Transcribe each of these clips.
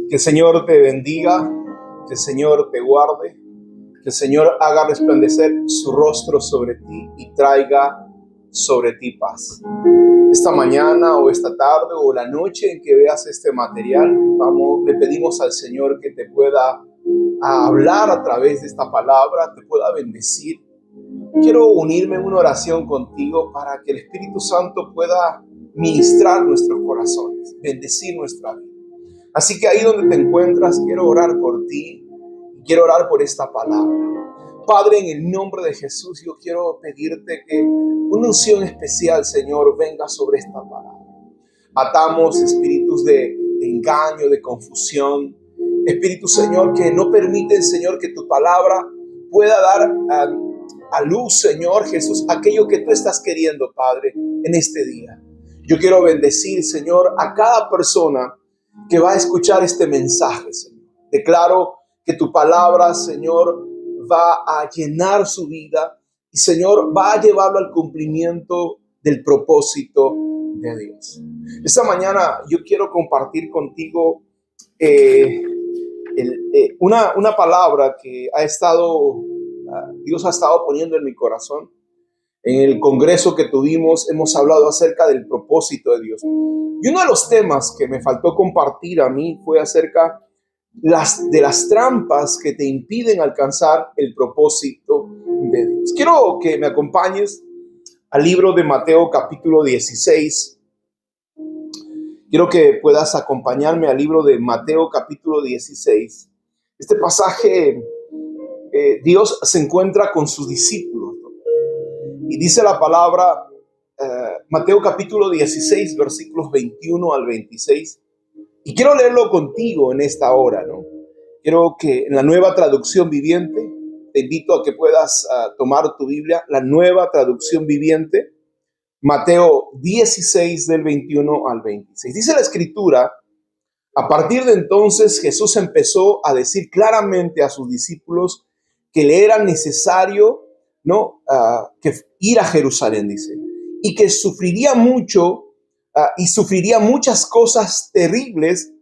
Que el Señor te bendiga, que el Señor te guarde, que el Señor haga resplandecer su rostro sobre ti y traiga sobre ti paz. Esta mañana o esta tarde o la noche en que veas este material, le pedimos al Señor que te pueda hablar a través de esta palabra, te pueda bendecir. Quiero unirme en una oración contigo para que el Espíritu Santo pueda ministrar nuestros corazones, bendecir nuestra vida. Así que ahí donde te encuentras, quiero orar por ti, quiero orar por esta palabra. Padre, en el nombre de Jesús, yo quiero pedirte que una unción especial, Señor, venga sobre esta palabra. Atamos espíritus de engaño, de confusión, espíritus, Señor, que no permiten, Señor, que tu palabra pueda dar a luz, Señor Jesús, aquello que tú estás queriendo, Padre, en este día. Yo quiero bendecir, Señor, a cada persona que va a escuchar este mensaje, Señor. Declaro que tu palabra, Señor, va a llenar su vida y, Señor, va a llevarlo al cumplimiento del propósito de Dios. Esta mañana yo quiero compartir contigo una palabra que Dios ha estado poniendo en mi corazón. En el congreso que tuvimos hemos hablado acerca del propósito de Dios. Y uno de los temas que me faltó compartir a mí fue acerca de las trampas que te impiden alcanzar el propósito de Dios. Quiero que me acompañes al libro de Mateo capítulo 16. Quiero que puedas acompañarme al libro de Mateo capítulo 16. Este pasaje, Dios se encuentra con sus discípulos, ¿no? Y dice la palabra, Mateo capítulo 16, versículos 21 al 26. Y quiero leerlo contigo en esta hora, ¿no? Quiero que en la Nueva Traducción Viviente, te invito a que puedas tomar tu Biblia, la Nueva Traducción Viviente, Mateo 16 del 21 al 26. Dice la Escritura: a partir de entonces Jesús empezó a decir claramente a sus discípulos que le era necesario, ¿no? Que ir a Jerusalén, dice, y que sufriría mucho y sufriría muchas cosas terribles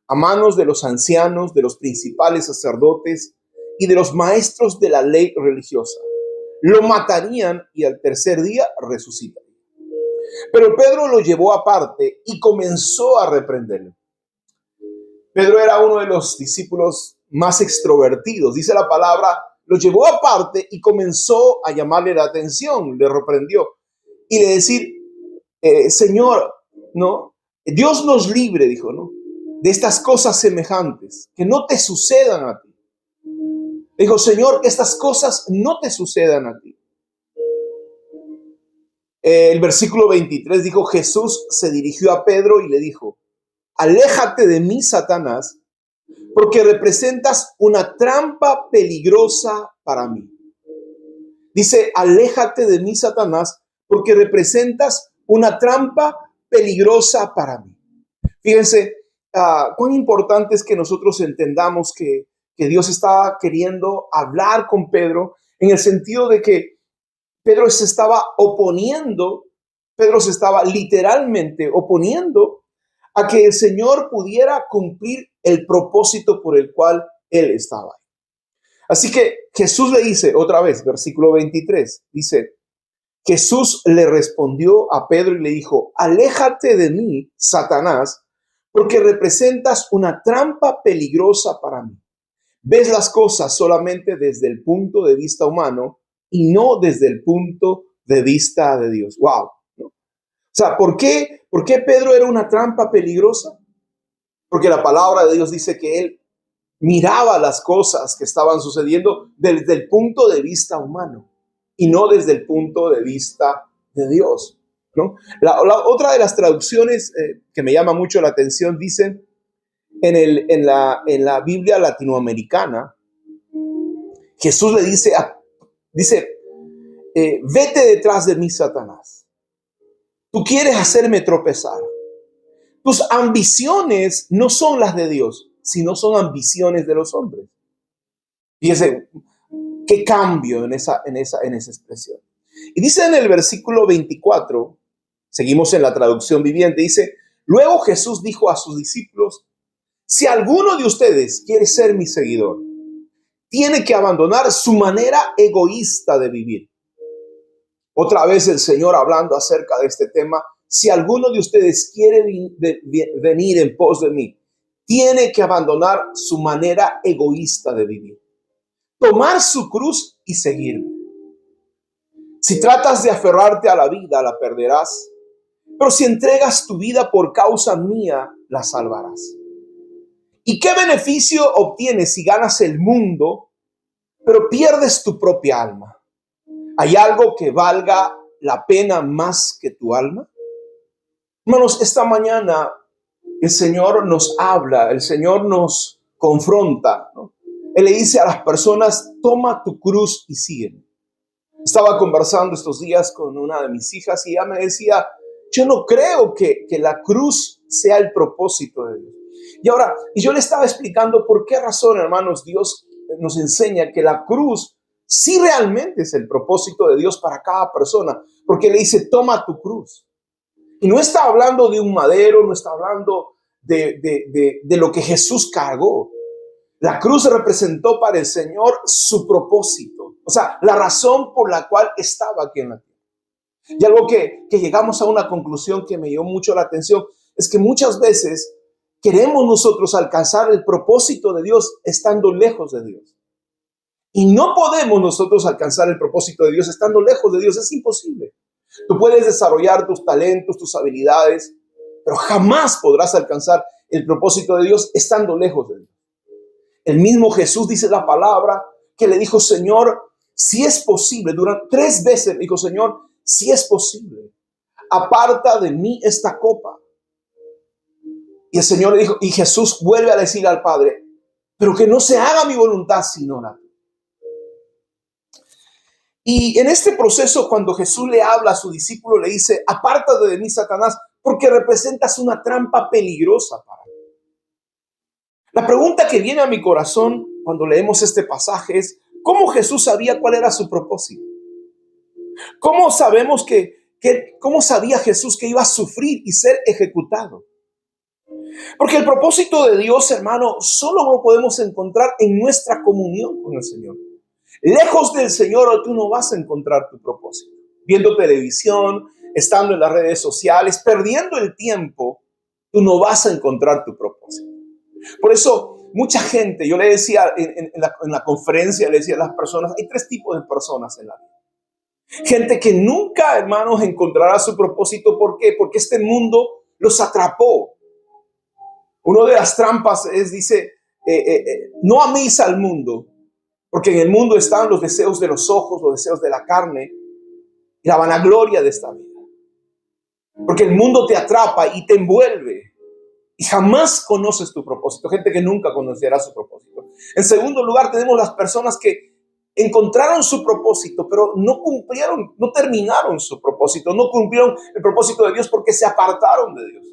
a manos de los ancianos, de los principales sacerdotes y de los maestros de la ley religiosa. Lo matarían y al tercer día resucitaría. Pero Pedro lo llevó aparte y comenzó a reprenderlo. Pedro era uno de los discípulos más extrovertidos. Dice la palabra, lo llevó aparte y comenzó a llamarle la atención, le reprendió y le decir, Señor, ¿no? Dios nos libre, dijo, ¿no? De estas cosas semejantes, que no te sucedan a ti. Dijo, Señor, que estas cosas no te sucedan a ti. El versículo 23 dijo, Jesús se dirigió a Pedro y le dijo, aléjate de mí, Satanás, porque representas una trampa peligrosa para mí. Dice, aléjate de mí, Satanás, porque representas una trampa peligrosa para mí. Fíjense cuán importante es que nosotros entendamos que Dios estaba queriendo hablar con Pedro en el sentido de que Pedro se estaba literalmente oponiendo a que el Señor pudiera cumplir el propósito por el cual él estaba. Así que Jesús le dice otra vez, versículo 23, dice, Jesús le respondió a Pedro y le dijo, aléjate de mí, Satanás, porque representas una trampa peligrosa para mí. Ves las cosas solamente desde el punto de vista humano y no desde el punto de vista de Dios. ¡Wow! ¿No? O sea, ¿por qué Pedro era una trampa peligrosa? Porque la palabra de Dios dice que él miraba las cosas que estaban sucediendo desde el punto de vista humano y no desde el punto de vista de Dios, ¿no? La otra de las traducciones que me llama mucho la atención dice en la Biblia latinoamericana, Jesús le dice, vete detrás de mí, Satanás. Tú quieres hacerme tropezar. Tus ambiciones no son las de Dios, sino son ambiciones de los hombres. Fíjese, qué cambio en esa expresión. Y dice en el versículo 24, seguimos en la traducción viviente, dice, luego Jesús dijo a sus discípulos, si alguno de ustedes quiere ser mi seguidor, tiene que abandonar su manera egoísta de vivir. Otra vez el Señor hablando acerca de este tema, si alguno de ustedes quiere venir en pos de mí, tiene que abandonar su manera egoísta de vivir. Tomar su cruz y seguirme. Si tratas de aferrarte a la vida, la perderás. Pero si entregas tu vida por causa mía, la salvarás. ¿Y qué beneficio obtienes si ganas el mundo, pero pierdes tu propia alma? ¿Hay algo que valga la pena más que tu alma? Hermanos, esta mañana el Señor nos habla, el Señor nos confronta, ¿no? Él le dice a las personas, toma tu cruz y sígueme. Estaba conversando estos días con una de mis hijas y ella me decía, yo no creo que la cruz sea el propósito de Dios. Y yo le estaba explicando por qué razón, hermanos, Dios nos enseña que la cruz sí realmente es el propósito de Dios para cada persona, porque le dice, toma tu cruz. Y no está hablando de un madero, no está hablando de lo que Jesús cargó. La cruz representó para el Señor su propósito, o sea, la razón por la cual estaba aquí en la tierra. Y algo que llegamos a una conclusión que me llamó mucho la atención es que muchas veces queremos nosotros alcanzar el propósito de Dios estando lejos de Dios. Y no podemos nosotros alcanzar el propósito de Dios estando lejos de Dios, es imposible. Tú puedes desarrollar tus talentos, tus habilidades, pero jamás podrás alcanzar el propósito de Dios estando lejos de Dios. El mismo Jesús dice la palabra que le dijo, Señor, si es posible, durante 3 veces le dijo, Señor, si es posible, aparta de mí esta copa. Y el Señor le dijo, y Jesús vuelve a decir al Padre, pero que no se haga mi voluntad sino la tuya. Y en este proceso, cuando Jesús le habla a su discípulo, le dice, apártate de mí, Satanás, porque representas una trampa peligrosa para mí. La pregunta que viene a mi corazón cuando leemos este pasaje es, ¿cómo Jesús sabía cuál era su propósito? ¿Cómo sabemos cómo sabía Jesús que iba a sufrir y ser ejecutado? Porque el propósito de Dios, hermano, solo lo podemos encontrar en nuestra comunión con el Señor. Lejos del Señor, tú no vas a encontrar tu propósito. Viendo televisión, estando en las redes sociales, perdiendo el tiempo, tú no vas a encontrar tu propósito. Por eso, mucha gente, yo le decía en la conferencia, le decía a las personas, hay 3 tipos de personas en la vida. Gente que nunca, hermanos, encontrará su propósito. ¿Por qué? Porque este mundo los atrapó. Una de las trampas dice, no améis al mundo, porque en el mundo están los deseos de los ojos, los deseos de la carne y la vanagloria de esta vida. Porque el mundo te atrapa y te envuelve y jamás conoces tu propósito. Gente que nunca conocerá su propósito. En segundo lugar, tenemos las personas que encontraron su propósito, pero no cumplieron, no terminaron su propósito, no cumplieron el propósito de Dios porque se apartaron de Dios.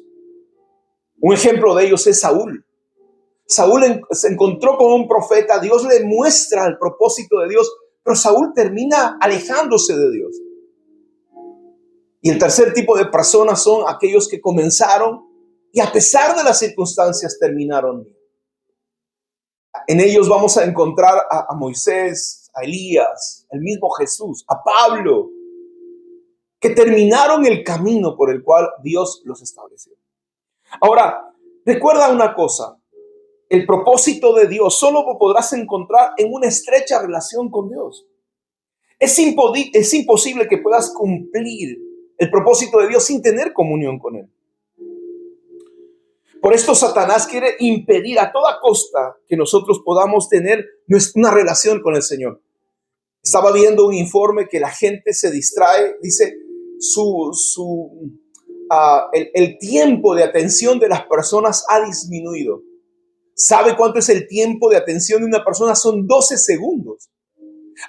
Un ejemplo de ellos es Saúl. Saúl se encontró con un profeta, Dios le muestra el propósito de Dios, pero Saúl termina alejándose de Dios. Y el tercer tipo de personas son aquellos que comenzaron y a pesar de las circunstancias terminaron bien. En ellos vamos a encontrar a Moisés, a Elías, el mismo Jesús, a Pablo, que terminaron el camino por el cual Dios los estableció. Ahora, recuerda una cosa. El propósito de Dios solo lo podrás encontrar en una estrecha relación con Dios. Es imposible que puedas cumplir el propósito de Dios sin tener comunión con Él. Por esto Satanás quiere impedir a toda costa que nosotros podamos tener una relación con el Señor. Estaba viendo un informe que la gente se distrae, dice, el tiempo de atención de las personas ha disminuido. ¿Sabe cuánto es el tiempo de atención de una persona? Son 12 segundos.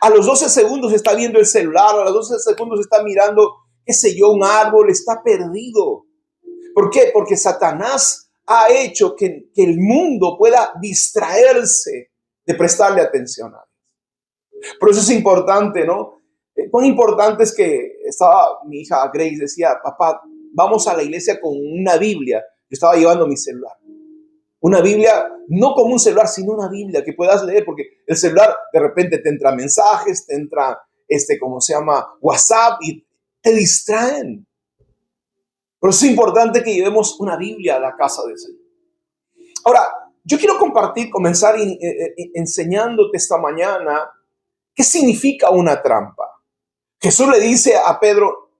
A los 12 segundos está viendo el celular, a los 12 segundos está mirando, qué sé yo, un árbol, está perdido. ¿Por qué? Porque Satanás ha hecho que el mundo pueda distraerse de prestarle atención a Dios. Por eso es importante, ¿no? Cuán importante es que estaba mi hija Grace, decía, papá, vamos a la iglesia con una Biblia. Yo estaba llevando mi celular. Una Biblia, no como un celular, sino una Biblia que puedas leer, porque el celular de repente te entra mensajes, te entra, ¿cómo se llama? WhatsApp, y te distraen. Pero es importante que llevemos una Biblia a la casa del Señor. Ahora, yo quiero comenzar enseñándote esta mañana qué significa una trampa. Jesús le dice a Pedro,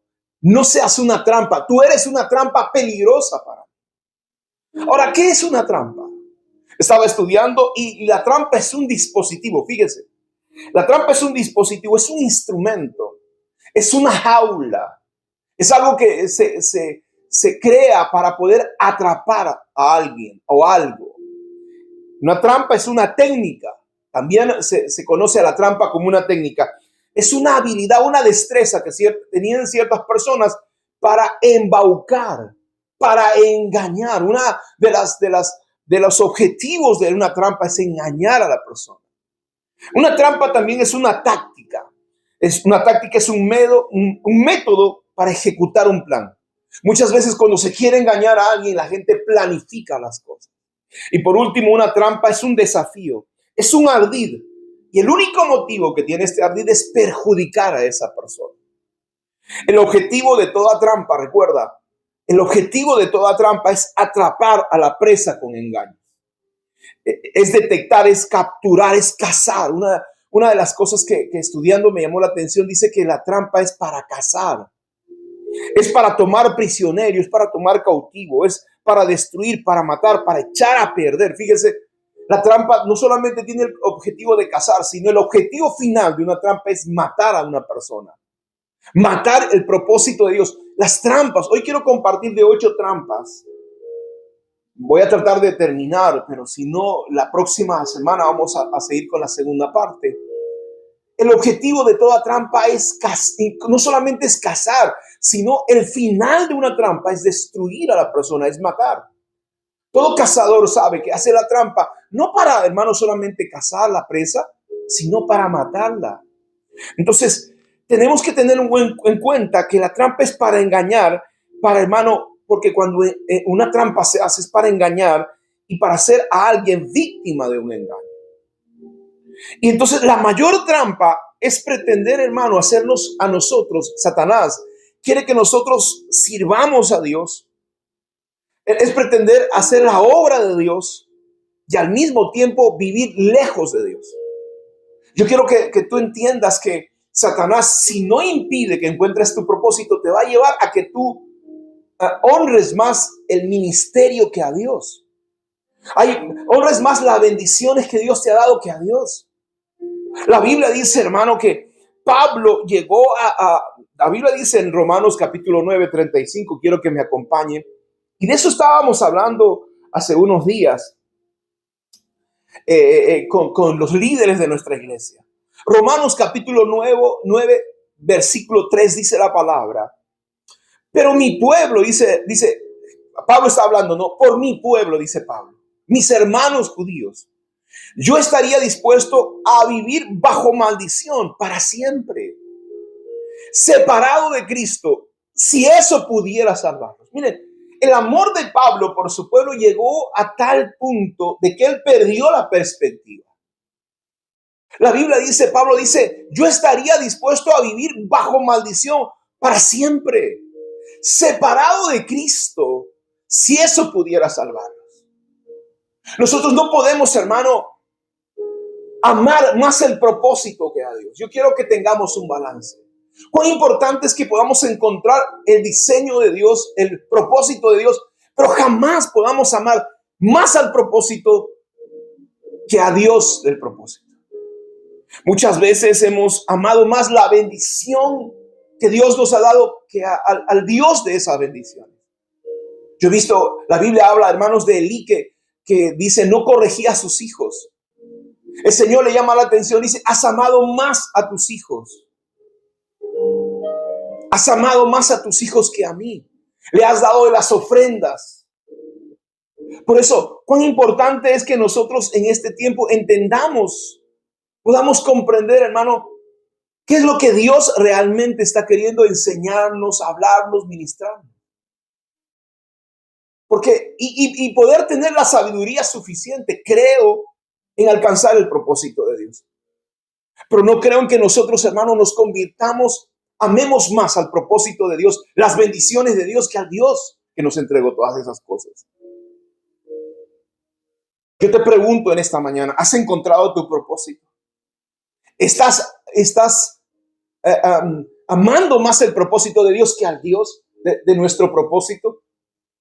no seas una trampa, tú eres una trampa peligrosa para mí. Ahora, ¿qué es una trampa? Estaba estudiando y la trampa es un dispositivo, fíjese. La trampa es un dispositivo, es un instrumento, es una jaula, es algo que se crea para poder atrapar a alguien o algo. Una trampa es una técnica, también se conoce a la trampa como una técnica. Es una habilidad, una destreza que tenían ciertas personas para embaucar, para engañar. Una de los objetivos de una trampa es engañar a la persona. Una trampa también es una táctica. Una táctica es un método para ejecutar un plan. Muchas veces cuando se quiere engañar a alguien, la gente planifica las cosas. Y por último, una trampa es un desafío, es un ardid. Y el único motivo que tiene este ardid es perjudicar a esa persona. El objetivo de toda trampa, recuerda, el objetivo de toda trampa es atrapar a la presa con engaños. Es detectar, es capturar, es cazar. Una de las cosas que estudiando me llamó la atención, dice que la trampa es para cazar. Es para tomar prisionero, es para tomar cautivo, es para destruir, para matar, para echar a perder. Fíjese, la trampa no solamente tiene el objetivo de cazar, sino el objetivo final de una trampa es matar a una persona. Matar el propósito de Dios. Las trampas, hoy quiero compartir de 8 trampas. Voy a tratar de terminar, pero si no, la próxima semana vamos a seguir con la segunda parte. El objetivo de toda trampa es no solamente es cazar, sino el final de una trampa es destruir a la persona, es matar. Todo cazador sabe que hace la trampa no para, hermano, solamente cazar la presa, sino para matarla. Entonces, tenemos que tener en cuenta que la trampa es para engañar, para, hermano, porque cuando una trampa se hace es para engañar y para hacer a alguien víctima de un engaño. Y entonces la mayor trampa es pretender, hermano, hacernos a nosotros, Satanás quiere que nosotros sirvamos a Dios, es pretender hacer la obra de Dios y al mismo tiempo vivir lejos de Dios. Yo quiero que tú entiendas que Satanás, si no impide que encuentres tu propósito, te va a llevar a que tú honres más el ministerio que a Dios. Honres más las bendiciones que Dios te ha dado que a Dios. La Biblia dice, hermano, que Pablo llegó la Biblia dice en Romanos capítulo 9, 35, quiero que me acompañen. Y de eso estábamos hablando hace unos días con los líderes de nuestra iglesia. Romanos capítulo 9, versículo 3 dice la palabra. Pero mi pueblo, dice, Pablo está hablando, no, por mi pueblo, dice Pablo, mis hermanos judíos, yo estaría dispuesto a vivir bajo maldición para siempre, separado de Cristo, si eso pudiera salvarlos. Miren, el amor de Pablo por su pueblo llegó a tal punto de que él perdió la perspectiva. La Biblia dice, Pablo dice, yo estaría dispuesto a vivir bajo maldición para siempre, separado de Cristo, si eso pudiera salvarlos. Nosotros no podemos, hermano, amar más el propósito que a Dios. Yo quiero que tengamos un balance. Cuán importante es que podamos encontrar el diseño de Dios, el propósito de Dios, pero jamás podamos amar más al propósito que a Dios del propósito. Muchas veces hemos amado más la bendición que Dios nos ha dado que al Dios de esa bendición. Yo he visto, la Biblia habla, hermanos, de Elí que dice, no corregía a sus hijos. El Señor le llama la atención, dice, has amado más a tus hijos. Has amado más a tus hijos que a mí. Le has dado de las ofrendas. Por eso, cuán importante es que nosotros en este tiempo entendamos, podamos comprender, hermano, ¿Qué es lo que Dios realmente está queriendo enseñarnos, hablarnos, ministrarnos? Porque, y poder tener la sabiduría suficiente, creo en alcanzar el propósito de Dios. Pero no creo en que nosotros, hermanos, nos convirtamos, amemos más al propósito de Dios, las bendiciones de Dios, que al Dios que nos entregó todas esas cosas. Yo te pregunto en esta mañana, ¿has encontrado tu propósito? ¿Estás amando más el propósito de Dios que al Dios de nuestro propósito?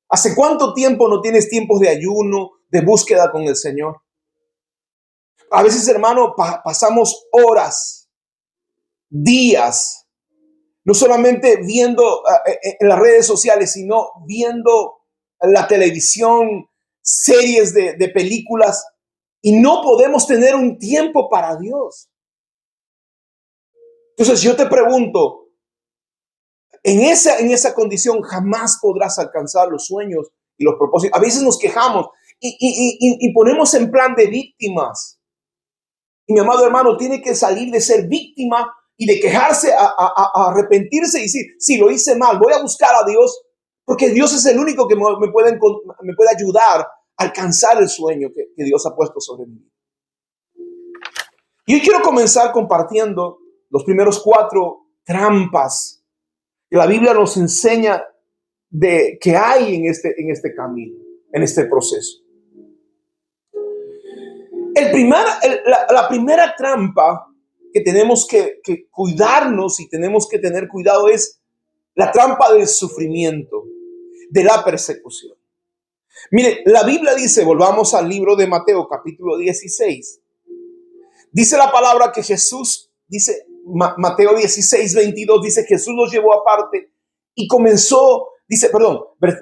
¿Hace cuánto tiempo no tienes tiempos de ayuno, de búsqueda con el Señor? A veces, hermano, pasamos horas, días, no solamente viendo en las redes sociales, sino viendo la televisión, series de películas, y no podemos tener un tiempo para Dios. Entonces yo te pregunto, en esa condición jamás podrás alcanzar los sueños y los propósitos. A veces nos quejamos y ponemos en plan de víctimas. Y mi amado hermano tiene que salir de ser víctima y de quejarse a arrepentirse y decir, sí, lo hice mal, voy a buscar a Dios, porque Dios es el único que me puede ayudar a alcanzar el sueño que Dios ha puesto sobre mí. Y hoy quiero comenzar compartiendo los primeros 4 trampas que la Biblia nos enseña que hay en este camino, en este proceso. La primera trampa que tenemos que cuidarnos y tenemos que tener cuidado es la trampa del sufrimiento, de la persecución. Mire, la Biblia dice, volvamos al libro de Mateo, capítulo 16. Dice la palabra que Jesús, dice Mateo 16, 22, dice Jesús los llevó aparte y comenzó,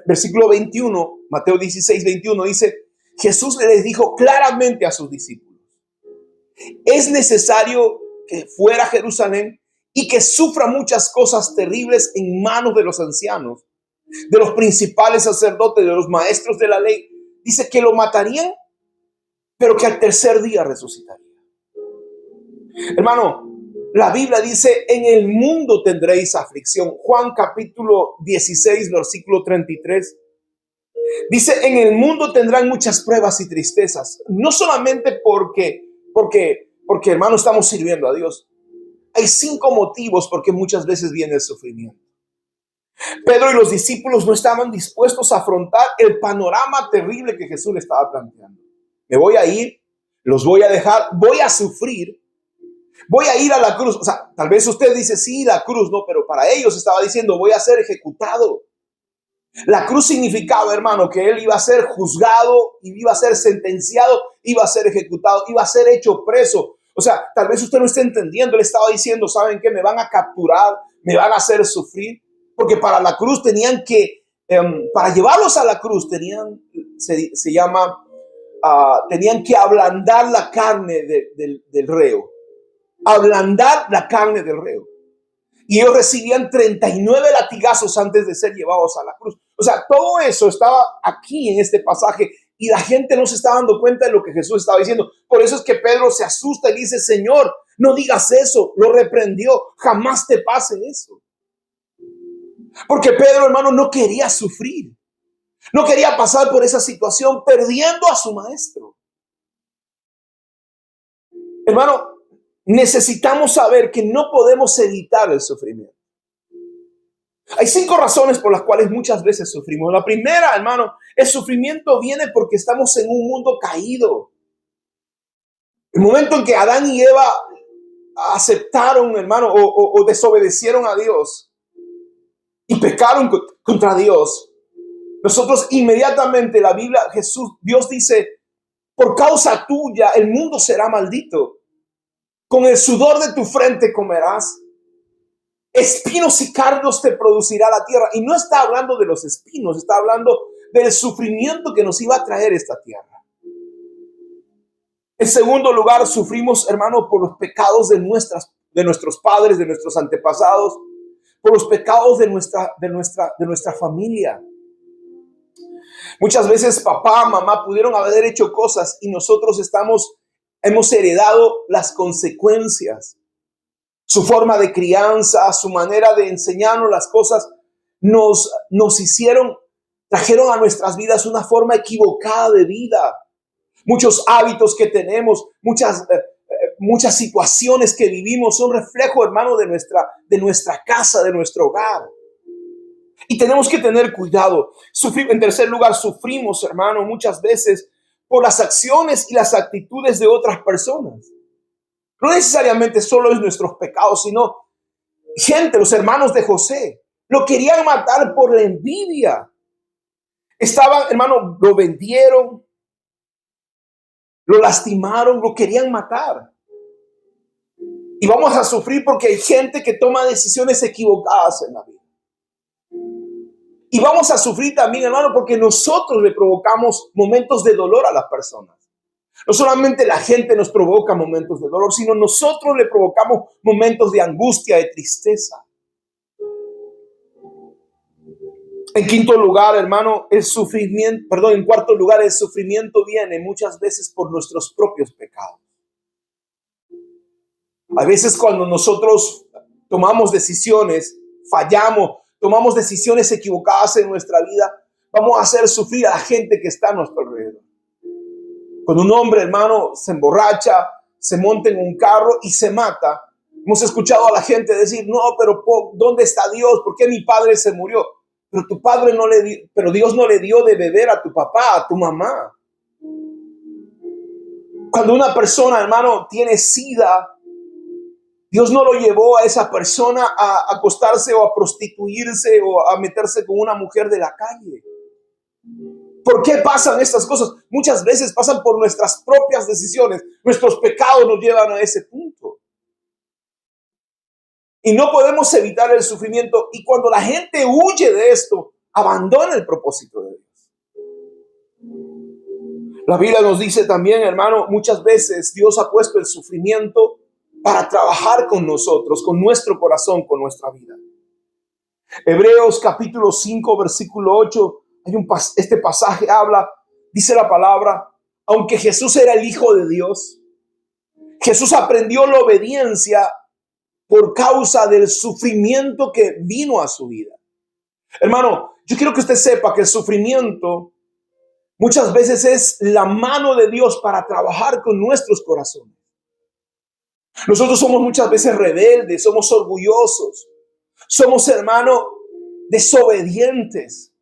versículo 21, Mateo 16, 21, dice, Jesús les dijo claramente a sus discípulos, es necesario que fuera a Jerusalén y que sufra muchas cosas terribles en manos de los ancianos, de los principales sacerdotes, de los maestros de la ley. Dice que lo matarían, pero que al tercer día resucitaría. Hermano, la Biblia dice, en el mundo tendréis aflicción. Juan capítulo 16, versículo 33. Dice, en el mundo tendrán muchas pruebas y tristezas. No solamente porque hermano, estamos sirviendo a Dios. Hay 5 motivos por qué muchas veces viene el sufrimiento. Pedro y los discípulos no estaban dispuestos a afrontar el panorama terrible que Jesús le estaba planteando. Me voy a ir, los voy a dejar, voy a sufrir, voy a ir a la cruz. O sea, tal vez usted dice, sí, la cruz, no, pero para ellos estaba diciendo, voy a ser ejecutado. La cruz significaba, hermano, que él iba a ser juzgado, iba a ser sentenciado, iba a ser ejecutado, iba a ser hecho preso. O sea, tal vez usted no esté entendiendo. Él estaba diciendo, ¿saben qué? Me van a capturar, me van a hacer sufrir. Porque para la cruz tenían que, para llevarlos a la cruz, tenían que ablandar la carne del reo. Ablandar la carne del reo. Y ellos recibían 39 latigazos antes de ser llevados a la cruz. O sea, todo eso estaba aquí en este pasaje y la gente no se estaba dando cuenta de lo que Jesús estaba diciendo. Por eso es que Pedro se asusta y dice, Señor, no digas eso. Lo reprendió. Jamás te pase eso. Porque Pedro, hermano, no quería sufrir. No quería pasar por esa situación perdiendo a su maestro. Hermano, necesitamos saber que no podemos evitar el sufrimiento. Hay 5 razones por las cuales muchas veces sufrimos. La primera, hermano, el sufrimiento viene porque estamos en un mundo caído. El momento en que Adán y Eva aceptaron, hermano, o desobedecieron a Dios y pecaron contra Dios, nosotros inmediatamente, la Biblia, Dios dice, por causa tuya el mundo será maldito. Con el sudor de tu frente comerás. Espinos y cardos te producirá la tierra. Y no está hablando de los espinos, está hablando del sufrimiento que nos iba a traer esta tierra. En segundo lugar, sufrimos, hermano, por los pecados de nuestros padres, de nuestros antepasados, por los pecados de nuestra familia. Muchas veces papá, mamá pudieron haber hecho cosas y nosotros hemos heredado las consecuencias. Su forma de crianza, su manera de enseñarnos las cosas, trajeron a nuestras vidas una forma equivocada de vida. Muchos hábitos que tenemos, muchas situaciones que vivimos son reflejo, hermano, de nuestra casa, de nuestro hogar. Y tenemos que tener cuidado. En tercer lugar, sufrimos, hermano, muchas veces por las acciones y las actitudes de otras personas. No necesariamente solo es nuestros pecados, sino los hermanos de José, lo querían matar por la envidia. Hermano, lo vendieron, lo lastimaron, lo querían matar. Y vamos a sufrir porque hay gente que toma decisiones equivocadas en la vida. Y vamos a sufrir también, hermano, porque nosotros le provocamos momentos de dolor a las personas. No solamente la gente nos provoca momentos de dolor, sino nosotros le provocamos momentos de angustia, de tristeza. En cuarto lugar, el sufrimiento viene muchas veces por nuestros propios pecados. A veces cuando nosotros tomamos decisiones, fallamos, tomamos decisiones equivocadas en nuestra vida, vamos a hacer sufrir a la gente que está a nuestro alrededor. Cuando un hombre, hermano, se emborracha, se monta en un carro y se mata, hemos escuchado a la gente decir, no, pero ¿dónde está Dios? ¿Por qué mi padre se murió? Pero Dios no le dio de beber a tu papá, a tu mamá. Cuando una persona, hermano, tiene SIDA, Dios no lo llevó a esa persona a acostarse o a prostituirse o a meterse con una mujer de la calle. ¿Por qué pasan estas cosas? Muchas veces pasan por nuestras propias decisiones. Nuestros pecados nos llevan a ese punto. Y no podemos evitar el sufrimiento. Y cuando la gente huye de esto, abandona el propósito de Dios. La Biblia nos dice también, hermano, muchas veces Dios ha puesto el sufrimiento para trabajar con nosotros, con nuestro corazón, con nuestra vida. Hebreos capítulo 5, versículo 8, este pasaje dice la palabra, aunque Jesús era el Hijo de Dios, Jesús aprendió la obediencia por causa del sufrimiento que vino a su vida. Hermano, yo quiero que usted sepa que el sufrimiento muchas veces es la mano de Dios para trabajar con nuestros corazones. Nosotros somos muchas veces rebeldes, somos orgullosos, somos, hermano, desobedientes.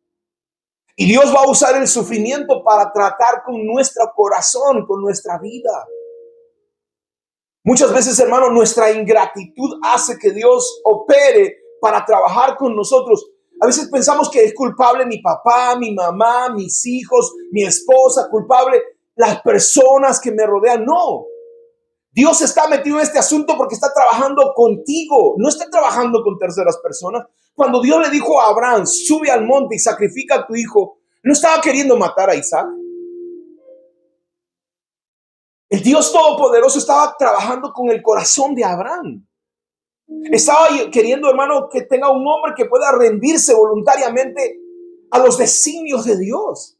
Y Dios va a usar el sufrimiento para tratar con nuestro corazón, con nuestra vida. Muchas veces, hermano, nuestra ingratitud hace que Dios opere para trabajar con nosotros. A veces pensamos que es culpable mi papá, mi mamá, mis hijos, mi esposa, culpable las personas que me rodean. No. Dios está metido en este asunto porque está trabajando contigo, no está trabajando con terceras personas. Cuando Dios le dijo a Abraham, sube al monte y sacrifica a tu hijo, no estaba queriendo matar a Isaac. El Dios Todopoderoso estaba trabajando con el corazón de Abraham. Estaba queriendo, hermano, que tenga un hombre que pueda rendirse voluntariamente a los designios de Dios.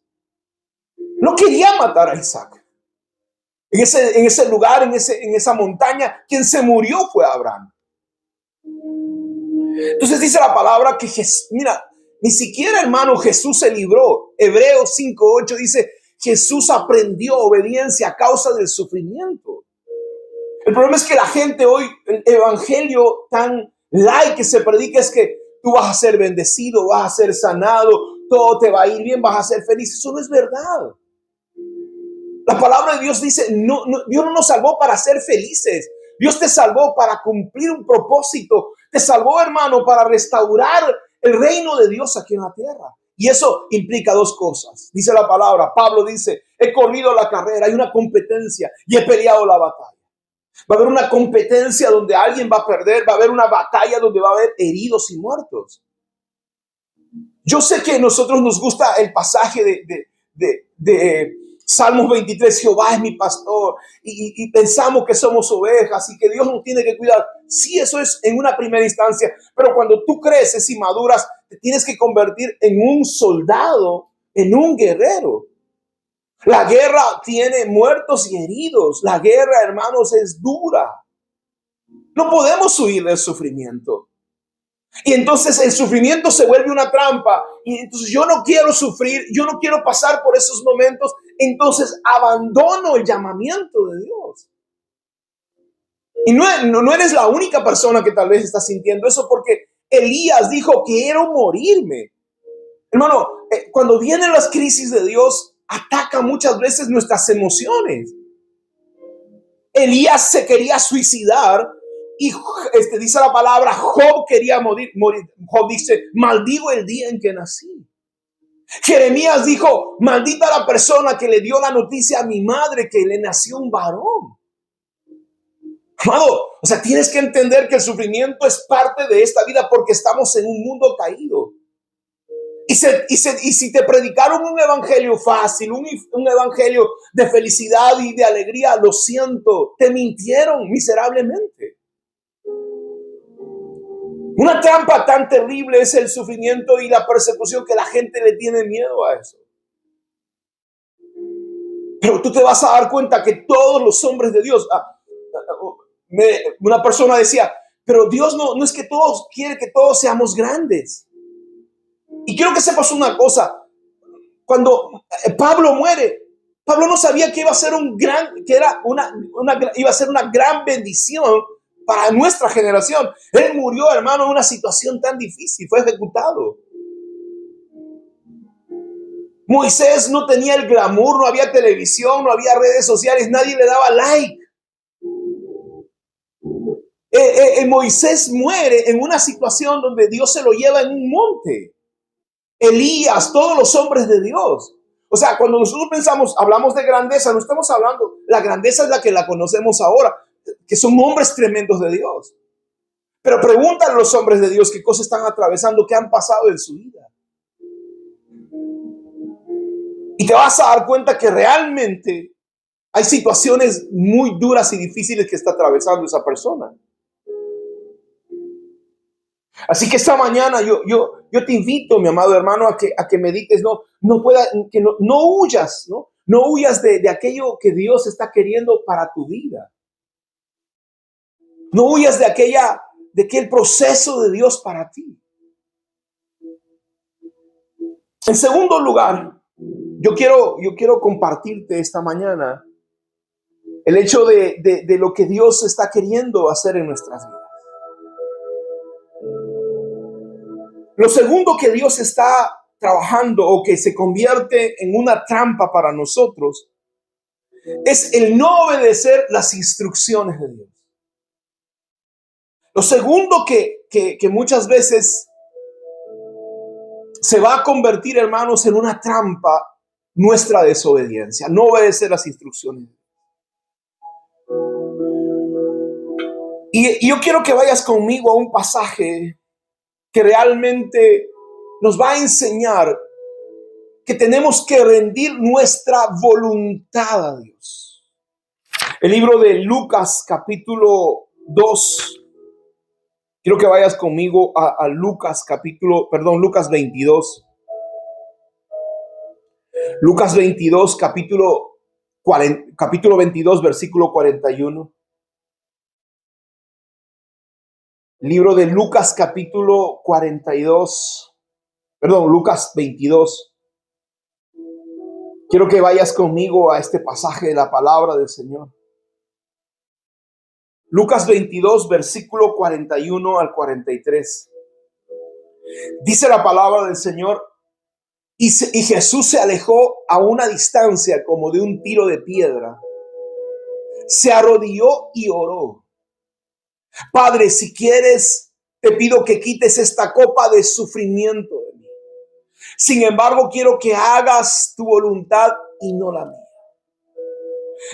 No quería matar a Isaac. En ese lugar, en esa montaña, quien se murió fue Abraham. Entonces dice la palabra que ni siquiera, hermano, Jesús se libró. Hebreos 5:8 dice, Jesús aprendió obediencia a causa del sufrimiento. El problema es que la gente hoy, el evangelio tan light que se predica es que tú vas a ser bendecido, vas a ser sanado, todo te va a ir bien, vas a ser feliz. Eso no es verdad. La palabra de Dios dice, Dios no nos salvó para ser felices. Dios te salvó para cumplir un propósito. Te salvó, hermano, para restaurar el reino de Dios aquí en la tierra. Y eso implica dos cosas. Dice la palabra, Pablo dice, he corrido la carrera, hay una competencia y he peleado la batalla. Va a haber una competencia donde alguien va a perder, va a haber una batalla donde va a haber heridos y muertos. Yo sé que a nosotros nos gusta el pasaje de Salmos 23, Jehová es mi pastor, y pensamos que somos ovejas y que Dios nos tiene que cuidar. Sí, eso es en una primera instancia, pero cuando tú creces y maduras, te tienes que convertir en un soldado, en un guerrero. La guerra tiene muertos y heridos. La guerra, hermanos, es dura. No podemos huir del sufrimiento. Y entonces el sufrimiento se vuelve una trampa. Y entonces yo no quiero sufrir, yo no quiero pasar por esos momentos. Entonces abandono el llamamiento de Dios. Y no eres la única persona que tal vez está sintiendo eso, porque Elías dijo: quiero morirme. Hermano, cuando vienen las crisis de Dios, ataca muchas veces nuestras emociones. Elías se quería suicidar y dice la palabra, Job quería morir. Job dice: maldigo el día en que nací. Jeremías dijo: maldita la persona que le dio la noticia a mi madre que le nació un varón. Amado, o sea, tienes que entender que el sufrimiento es parte de esta vida porque estamos en un mundo caído. Y si te predicaron un evangelio fácil, un evangelio de felicidad y de alegría, lo siento, te mintieron miserablemente. Una trampa tan terrible es el sufrimiento y la persecución que la gente le tiene miedo a eso. Pero tú te vas a dar cuenta que todos los hombres de Dios, una persona decía: pero Dios no es que todos quiere que todos seamos grandes. Y quiero que sepas una cosa: cuando Pablo muere, Pablo no sabía que iba a ser iba a ser una gran bendición para nuestra generación. Él murió, hermano, en una situación tan difícil, fue ejecutado. Moisés no tenía el glamour, no había televisión, no había redes sociales, nadie le daba like. Moisés muere en una situación donde Dios se lo lleva en un monte. Elías, todos los hombres de Dios. O sea, cuando nosotros hablamos de grandeza, no estamos hablando, la grandeza es la que la conocemos ahora, que son hombres tremendos de Dios. Pero pregúntale a los hombres de Dios qué cosas están atravesando, qué han pasado en su vida. Y te vas a dar cuenta que realmente hay situaciones muy duras y difíciles que está atravesando esa persona. Así que esta mañana yo te invito, mi amado hermano, a que medites, no huyas, no huyas de aquello que Dios está queriendo para tu vida. No huyas de aquel proceso de Dios para ti. En segundo lugar, yo quiero compartirte esta mañana el hecho de lo que Dios está queriendo hacer en nuestras vidas. Lo segundo que Dios está trabajando o que se convierte en una trampa para nosotros es el no obedecer las instrucciones de Dios. Lo segundo que muchas veces se va a convertir, hermanos, en una trampa, nuestra desobediencia, no obedecer las instrucciones. Y yo quiero que vayas conmigo a un pasaje que realmente nos va a enseñar que tenemos que rendir nuestra voluntad a Dios. El libro de Lucas, capítulo 2. Quiero que vayas conmigo a Lucas 22. Lucas 22, capítulo 22, versículo 41. Libro de Lucas, capítulo 42. Lucas 22. Quiero que vayas conmigo a este pasaje de la palabra del Señor. Lucas 22, versículo 41 al 43. Dice la palabra del Señor: y Jesús se alejó a una distancia como de un tiro de piedra. Se arrodilló y oró: Padre, si quieres, te pido que quites esta copa de sufrimiento de mí. Sin embargo, quiero que hagas tu voluntad y no la mía.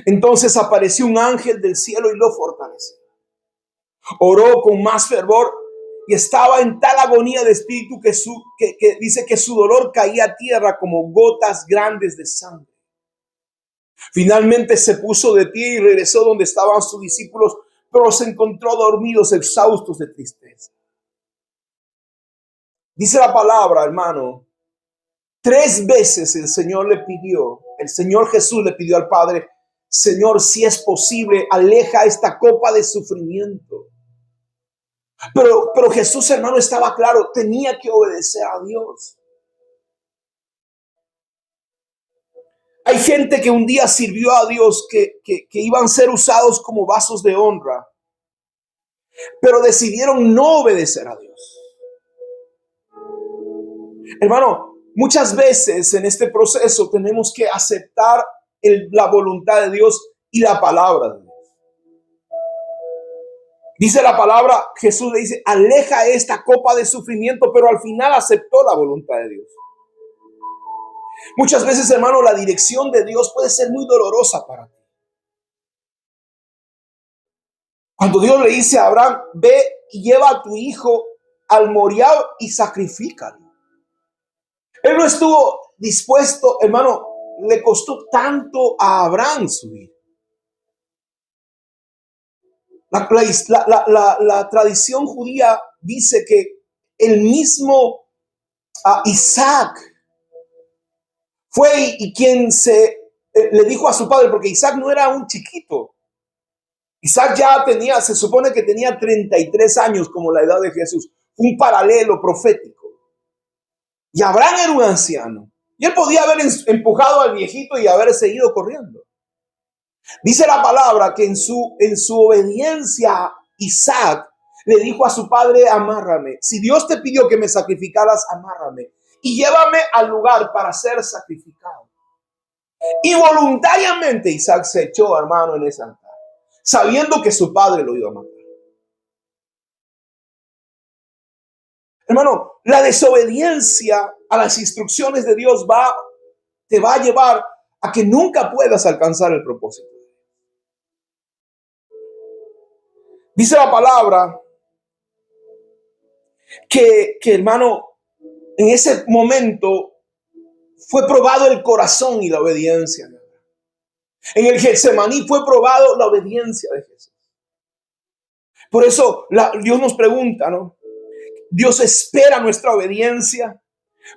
Entonces apareció un ángel del cielo y lo fortaleció. Oró con más fervor y estaba en tal agonía de espíritu que dice que su dolor caía a tierra como gotas grandes de sangre. Finalmente se puso de pie y regresó donde estaban sus discípulos, pero los encontró dormidos, exhaustos de tristeza. Dice la palabra, hermano, 3 veces el Señor Jesús le pidió al Padre: Señor, si es posible, aleja esta copa de sufrimiento. Pero Jesús, hermano, estaba claro, tenía que obedecer a Dios. Hay gente que un día sirvió a Dios, que iban a ser usados como vasos de honra, pero decidieron no obedecer a Dios. Hermano, muchas veces en este proceso tenemos que aceptar la voluntad de Dios y la palabra de Dios. Dice la palabra, Jesús le dice, aleja esta copa de sufrimiento, pero al final aceptó la voluntad de Dios. Muchas veces, hermano, la dirección de Dios puede ser muy dolorosa para ti. Cuando Dios le dice a Abraham, ve y lleva a tu hijo al Moriah y sacrifícalo. Él no estuvo dispuesto, hermano, le costó tanto a Abraham subir. La tradición judía dice que el mismo Isaac fue y quien le dijo a su padre, porque Isaac no era un chiquito. Isaac ya se supone que tenía 33 años como la edad de Jesús. Un paralelo profético. Y Abraham era un anciano. Y él podía haber empujado al viejito y haber seguido corriendo. Dice la palabra que en su obediencia, Isaac le dijo a su padre, amárrame. Si Dios te pidió que me sacrificaras, amárrame. Y llévame al lugar para ser sacrificado. Y voluntariamente Isaac se echó, hermano, en ese altar, sabiendo que su padre lo iba a matar. Hermano, la desobediencia a las instrucciones de Dios te va a llevar a que nunca puedas alcanzar el propósito. Dice la palabra que hermano, en ese momento fue probado el corazón y la obediencia. En el Getsemaní fue probado la obediencia de Jesús. Por eso Dios nos pregunta, ¿no? Dios espera nuestra obediencia,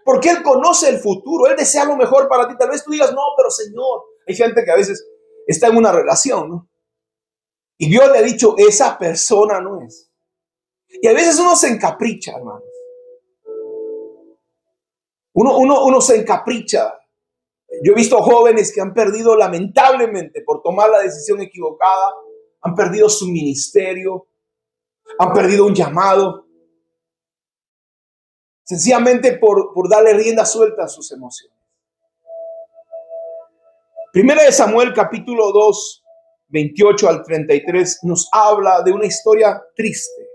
porque Él conoce el futuro, Él desea lo mejor para ti. Tal vez tú digas, no, pero Señor, hay gente que a veces está en una relación, ¿no? Y Dios le ha dicho, esa persona no es. Y a veces uno se encapricha, hermanos. Uno se encapricha. Yo he visto jóvenes que han perdido lamentablemente por tomar la decisión equivocada, han perdido su ministerio, han perdido un llamado, sencillamente por darle rienda suelta a sus emociones. Primera de Samuel, capítulo 2, 28 al 33, nos habla de una historia triste.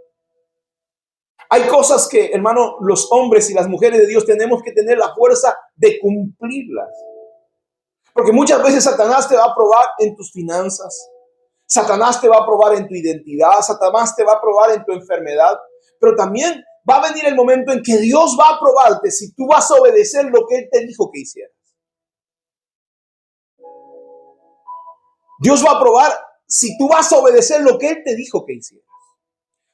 Hay cosas que, hermano, los hombres y las mujeres de Dios tenemos que tener la fuerza de cumplirlas. Porque muchas veces Satanás te va a probar en tus finanzas. Satanás te va a probar en tu identidad. Satanás te va a probar en tu enfermedad. Pero también va a venir el momento en que Dios va a probarte si tú vas a obedecer lo que Él te dijo que hicieras. Dios va a probar si tú vas a obedecer lo que Él te dijo que hicieras.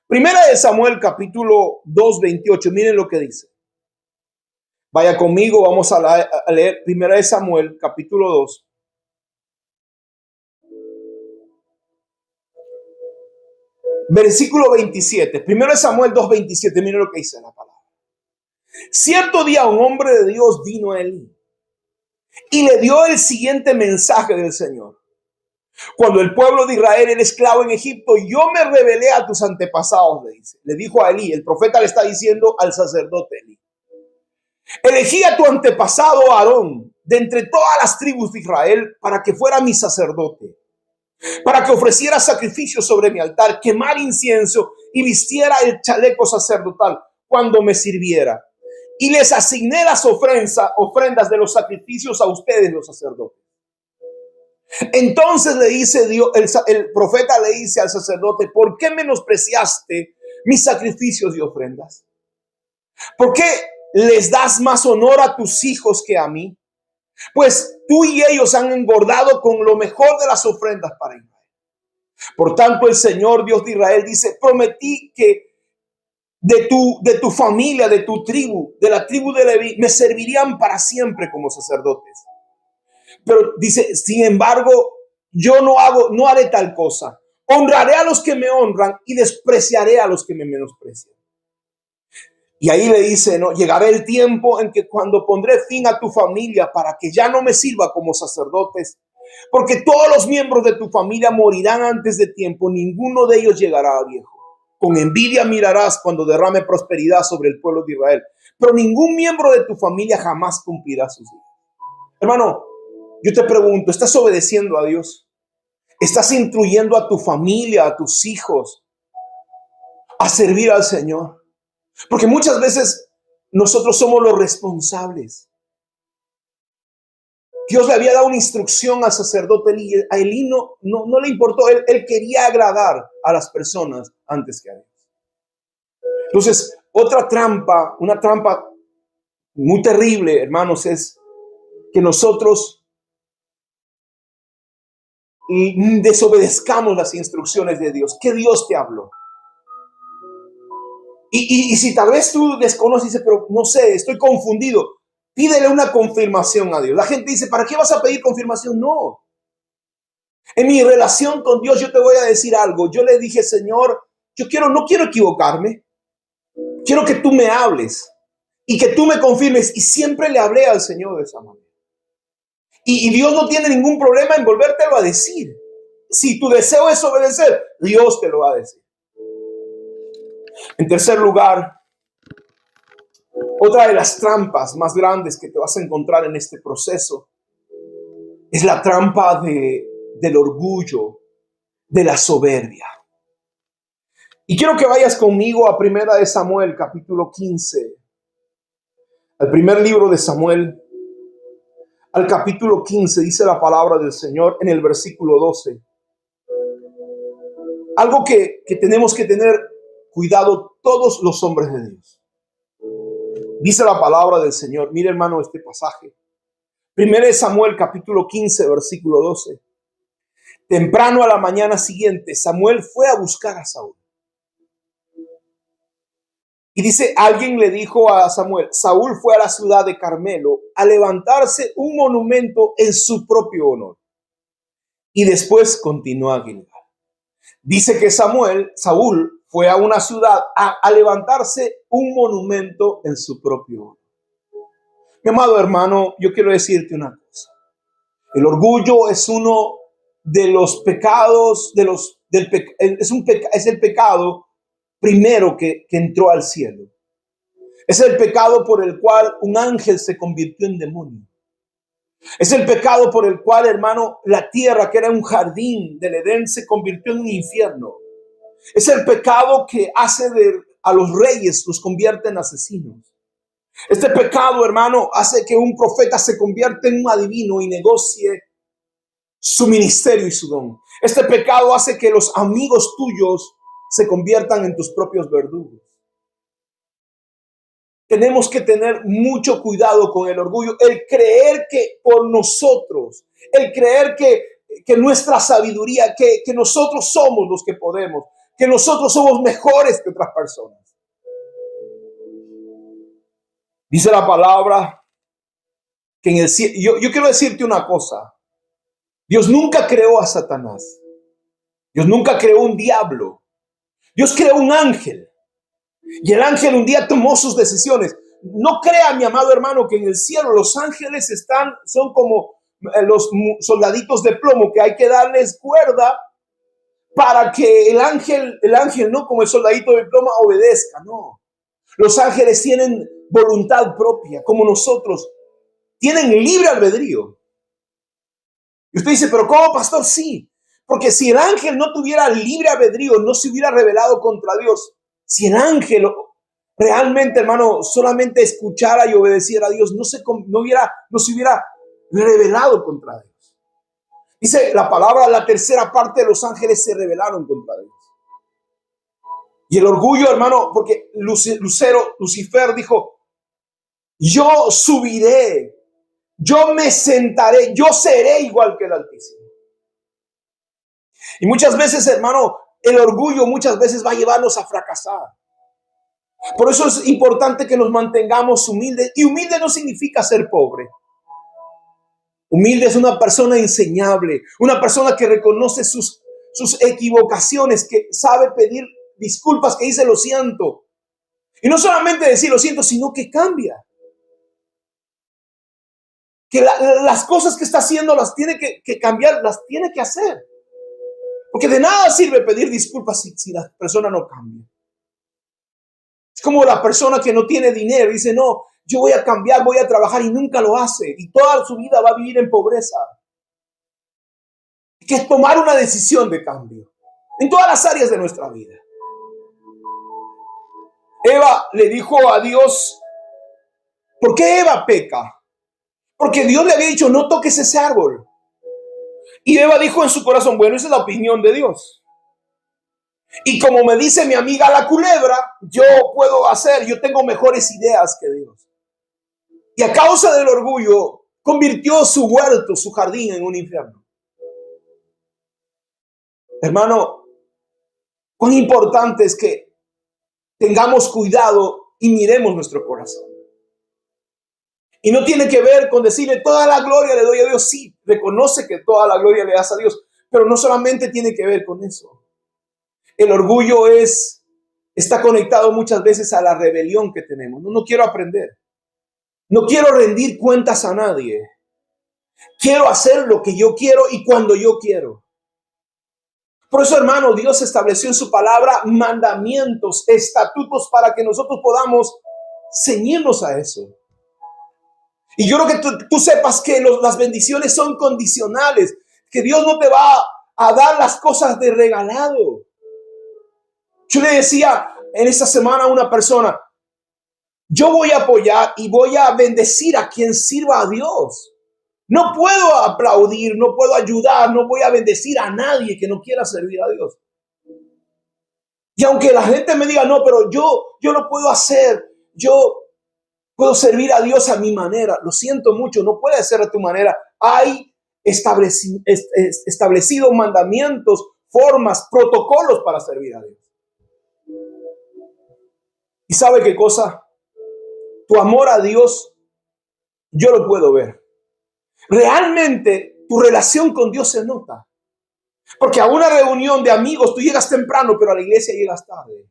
Primera de Samuel, capítulo 2, 28. Miren lo que dice. Vaya conmigo, vamos a leer Primera de Samuel, capítulo 2. Versículo 27. Primera de Samuel 2, 27. Miren lo que dice la palabra. Cierto día un hombre de Dios vino a Elí y le dio el siguiente mensaje del Señor. Cuando el pueblo de Israel era esclavo en Egipto, yo me rebelé a tus antepasados, le dice. Le dijo a Elí, el profeta le está diciendo al sacerdote Elí. Elegí a tu antepasado Aarón de entre todas las tribus de Israel para que fuera mi sacerdote, para que ofreciera sacrificios sobre mi altar, quemar incienso y vistiera el chaleco sacerdotal cuando me sirviera. Y les asigné las ofrendas de los sacrificios a ustedes, los sacerdotes. Entonces le dice Dios, el profeta le dice al sacerdote, ¿por qué menospreciaste mis sacrificios y ofrendas? ¿Por qué les das más honor a tus hijos que a mí? Pues tú y ellos han engordado con lo mejor de las ofrendas para Israel. Por tanto, el Señor Dios de Israel dice, prometí que de tu familia, de tu tribu, de la tribu de Leví, me servirían para siempre como sacerdotes. Pero dice, sin embargo, yo no haré tal cosa, Honraré a los que me honran y despreciaré a los que me menosprecian. Y ahí le dice, no, llegará el tiempo en que cuando pondré fin a tu familia para que ya no me sirva como sacerdotes, porque todos los miembros de tu familia morirán antes de tiempo, ninguno de ellos llegará a viejo. Con envidia mirarás cuando derrame prosperidad sobre el pueblo de Israel, pero ningún miembro de tu familia jamás cumplirá sus días. Hermano, yo te pregunto, ¿estás obedeciendo a Dios? ¿Estás instruyendo a tu familia, a tus hijos, a servir al Señor? Porque muchas veces nosotros somos los responsables. Dios le había dado una instrucción al sacerdote Elí. A Elí no le importó. Él quería agradar a las personas antes que a Dios. Entonces, otra trampa, una trampa muy terrible, hermanos, es que nosotros desobedezcamos las instrucciones de Dios. Que Dios te habló. Y si tal vez tú desconoces y dices, pero no sé, estoy confundido, pídele una confirmación a Dios. La gente dice, ¿para qué vas a pedir confirmación? No. En mi relación con Dios, yo te voy a decir algo. Yo le dije, Señor, no quiero equivocarme. Quiero que tú me hables y que tú me confirmes. Y siempre le hablé al Señor de esa manera. Y Dios no tiene ningún problema en volvértelo a decir. Si tu deseo es obedecer, Dios te lo va a decir. En tercer lugar, otra de las trampas más grandes que te vas a encontrar en este proceso es la trampa del orgullo, de la soberbia. Y quiero que vayas conmigo a 1 de Samuel, capítulo 15. Al primer libro de Samuel, al capítulo 15, dice la palabra del Señor en el versículo 12. Algo que tenemos que tener cuidado todos los hombres de Dios. Dice la palabra del Señor. Mire, hermano, este pasaje. 1 de Samuel, capítulo 15, versículo 12. Temprano a la mañana siguiente, Samuel fue a buscar a Saúl. Y dice, alguien le dijo a Samuel, Saúl fue a la ciudad de Carmelo a levantarse un monumento en su propio honor. Y después continuó a Gilgal. Dice que Saúl fue a una ciudad a levantarse un monumento en su propio honor. Mi amado hermano, yo quiero decirte una cosa. El orgullo es uno de los pecados, es el pecado primero que entró al cielo. Es el pecado por el cual un ángel se convirtió en demonio. Es el pecado por el cual, hermano, la tierra, que era un jardín del Edén, se convirtió en un infierno. Es el pecado que hace a los reyes, los convierte en asesinos. Este pecado, hermano, hace que un profeta se convierta en un adivino y negocie su ministerio y su don. Este pecado hace que los amigos tuyos se conviertan en tus propios verdugos. Tenemos que tener mucho cuidado con el orgullo, el creer que por nosotros, el creer que nuestra sabiduría, que nosotros somos los que podemos, que nosotros somos mejores que otras personas. Dice la palabra que en el cielo, yo quiero decirte una cosa. Dios nunca creó a Satanás. Dios nunca creó un diablo. Dios creó un ángel. Y el ángel un día tomó sus decisiones. No crea, mi amado hermano, que en el cielo los ángeles son como los soldaditos de plomo que hay que darles cuerda para que el ángel no como el soldadito de plomo obedezca. No. Los ángeles tienen voluntad propia, como nosotros. Tienen libre albedrío. Y usted dice, pero ¿cómo, pastor? Sí, porque si el ángel no tuviera libre albedrío, no se hubiera rebelado contra Dios. Si el ángel realmente, hermano, solamente escuchara y obedeciera a Dios, no se hubiera rebelado contra Dios. Dice la palabra, la tercera parte de los ángeles se rebelaron contra Dios. Y el orgullo, hermano, porque Lucifer dijo, yo subiré, yo me sentaré, yo seré igual que el Altísimo. Y muchas veces, hermano, el orgullo muchas veces va a llevarnos a fracasar. Por eso es importante que nos mantengamos humildes. Y humilde no significa ser pobre. Humilde es una persona enseñable, una persona que reconoce sus sus equivocaciones, que sabe pedir disculpas, que dice lo siento. Y no solamente decir lo siento, sino que cambia. Que las cosas que está haciendo las tiene que cambiar, las tiene que hacer. Porque de nada sirve pedir disculpas si la persona no cambia. Es como la persona que no tiene dinero y dice, no, yo voy a cambiar, voy a trabajar, y nunca lo hace. Y toda su vida va a vivir en pobreza. Hay que tomar una decisión de cambio en todas las áreas de nuestra vida. Eva le dijo a Dios, ¿por qué Eva peca? Porque Dios le había dicho, no toques ese árbol. Y Eva dijo en su corazón, bueno, esa es la opinión de Dios. Y como me dice mi amiga la culebra, yo tengo mejores ideas que Dios. Y a causa del orgullo, convirtió su huerto, su jardín, en un infierno. Hermano, cuán importante es que tengamos cuidado y miremos nuestro corazón. Y no tiene que ver con decirle toda la gloria le doy a Dios. Sí, reconoce que toda la gloria le das a Dios, pero no solamente tiene que ver con eso. El orgullo está conectado muchas veces a la rebelión que tenemos. No quiero aprender. No quiero rendir cuentas a nadie. Quiero hacer lo que yo quiero y cuando yo quiero. Por eso, hermano, Dios estableció en su palabra mandamientos, estatutos para que nosotros podamos ceñirnos a eso. Y yo creo que tú sepas que las bendiciones son condicionales, que Dios no te va a dar las cosas de regalado. Yo le decía en esta semana a una persona, yo voy a apoyar y voy a bendecir a quien sirva a Dios. No puedo aplaudir, no puedo ayudar, no voy a bendecir a nadie que no quiera servir a Dios. Y aunque la gente me diga, no, pero yo lo puedo hacer, yo puedo servir a Dios a mi manera. Lo siento mucho, no puede ser a tu manera. Hay establecido mandamientos, formas, protocolos para servir a Dios. ¿Y sabe qué cosa? Tu amor a Dios, yo lo puedo ver. Realmente tu relación con Dios se nota. Porque a una reunión de amigos tú llegas temprano, pero a la iglesia llegas tarde.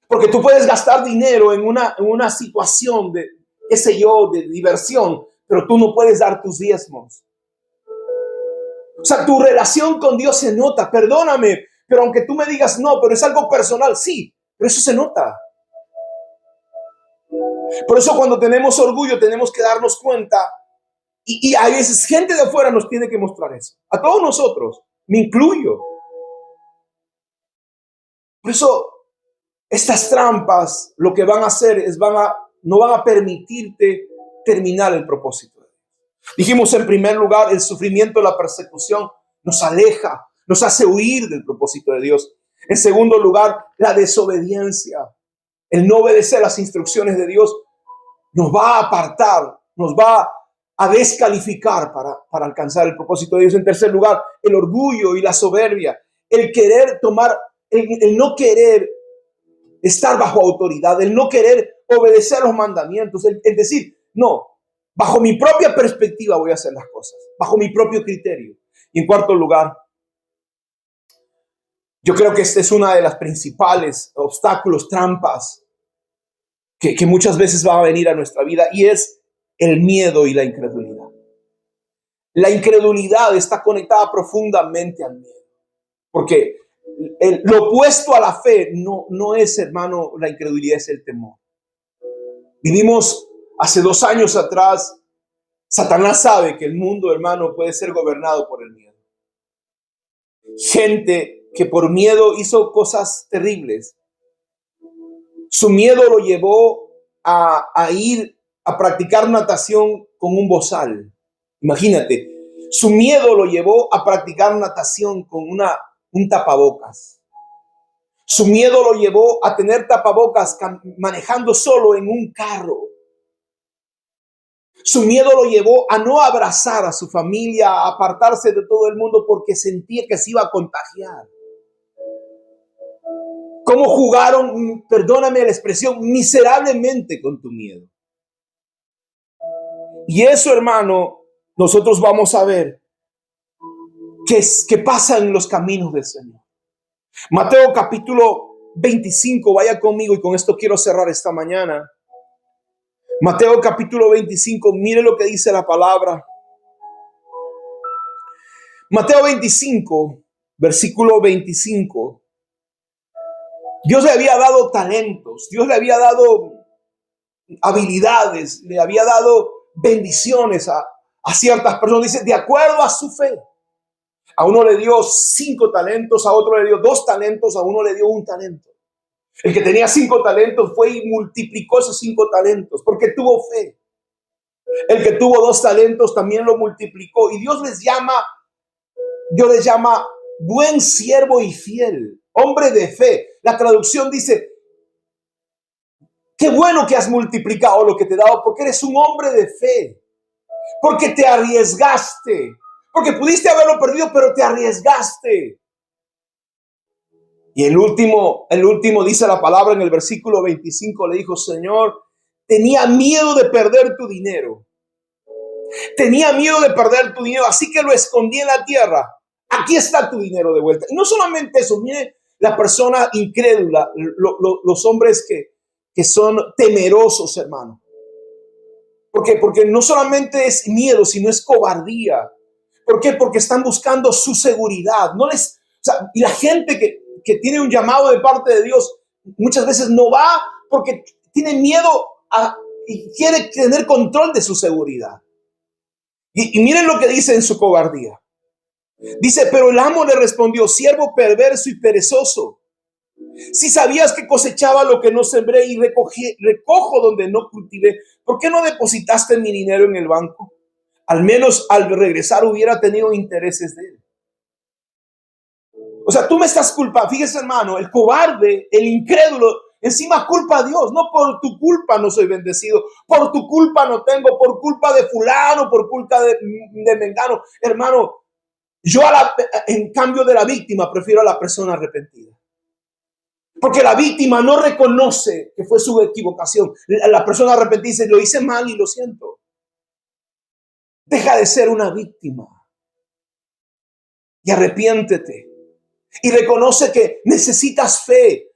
Porque tú puedes gastar dinero en una situación de, qué sé yo, de diversión, pero tú no puedes dar tus diezmos. O sea, tu relación con Dios se nota. Perdóname, pero aunque tú me digas no, pero es algo personal, sí, pero eso se nota. Por eso cuando tenemos orgullo tenemos que darnos cuenta, y a veces gente de afuera nos tiene que mostrar eso. A todos nosotros, me incluyo. Por eso estas trampas lo que van a hacer es no van a permitirte terminar el propósito. Dijimos en primer lugar, el sufrimiento, la persecución nos aleja, nos hace huir del propósito de Dios. En segundo lugar, la desobediencia, el no obedecer las instrucciones de Dios nos va a apartar, nos va a descalificar para alcanzar el propósito de Dios. En tercer lugar, el orgullo y la soberbia, el querer tomar, el no querer estar bajo autoridad, el no querer obedecer los mandamientos, el decir, no, bajo mi propia perspectiva voy a hacer las cosas, bajo mi propio criterio. Y en cuarto lugar, yo creo que esta es una de las principales obstáculos, trampas, que muchas veces va a venir a nuestra vida, y es el miedo y la incredulidad. La incredulidad está conectada profundamente al miedo, porque lo opuesto a la fe no es, hermano, la incredulidad, es el temor. Vivimos hace 2 años atrás, Satanás sabe que el mundo, hermano, puede ser gobernado por el miedo. Gente que por miedo hizo cosas terribles. Su miedo lo llevó a ir a practicar natación con un bozal. Imagínate, su miedo lo llevó a practicar natación con un tapabocas. Su miedo lo llevó a tener tapabocas manejando solo en un carro. Su miedo lo llevó a no abrazar a su familia, a apartarse de todo el mundo porque sentía que se iba a contagiar. ¿Cómo jugaron, perdóname la expresión, miserablemente con tu miedo? Y eso, hermano, nosotros vamos a ver que pasan en los caminos del Señor. Mateo capítulo 25, vaya conmigo y con esto quiero cerrar esta mañana. Mateo capítulo 25, mire lo que dice la palabra. Mateo 25, versículo 25. Dios le había dado talentos, Dios le había dado habilidades, le había dado bendiciones a ciertas personas. Dice, de acuerdo a su fe. A uno le dio 5 talentos, a otro le dio 2 talentos, a uno le dio 1 talento. El que tenía 5 talentos fue y multiplicó esos 5 talentos porque tuvo fe. El que tuvo 2 talentos también lo multiplicó. Y Dios les llama buen siervo y fiel, hombre de fe. La traducción dice, qué bueno que has multiplicado lo que te he dado porque eres un hombre de fe, porque te arriesgaste, porque pudiste haberlo perdido, pero te arriesgaste. Y el último dice la palabra en el versículo 25, le dijo, Señor, tenía miedo de perder tu dinero. Tenía miedo de perder tu dinero, así que lo escondí en la tierra. Aquí está tu dinero de vuelta. Y no solamente eso, mire la persona incrédula, los hombres que son temerosos, hermano. Porque no solamente es miedo, sino es cobardía. ¿Por qué? Porque están buscando su seguridad. Y la gente que tiene un llamado de parte de Dios, muchas veces no va porque tiene miedo y quiere tener control de su seguridad. Y miren lo que dice en su cobardía. Dice, pero el amo le respondió, siervo perverso y perezoso. Si sabías que cosechaba lo que no sembré y recojo donde no cultivé, ¿por qué no depositaste mi dinero en el banco? Al menos al regresar hubiera tenido intereses de él. O sea, tú me estás culpando. Fíjese, hermano, el cobarde, el incrédulo, encima culpa a Dios. No, por tu culpa no soy bendecido, por tu culpa no tengo, por culpa de fulano, por culpa de mengano. Hermano, yo en cambio de la víctima prefiero a la persona arrepentida. Porque la víctima no reconoce que fue su equivocación. La persona arrepentida dice, lo hice mal y lo siento. Deja de ser una víctima y arrepiéntete. Y reconoce que necesitas fe.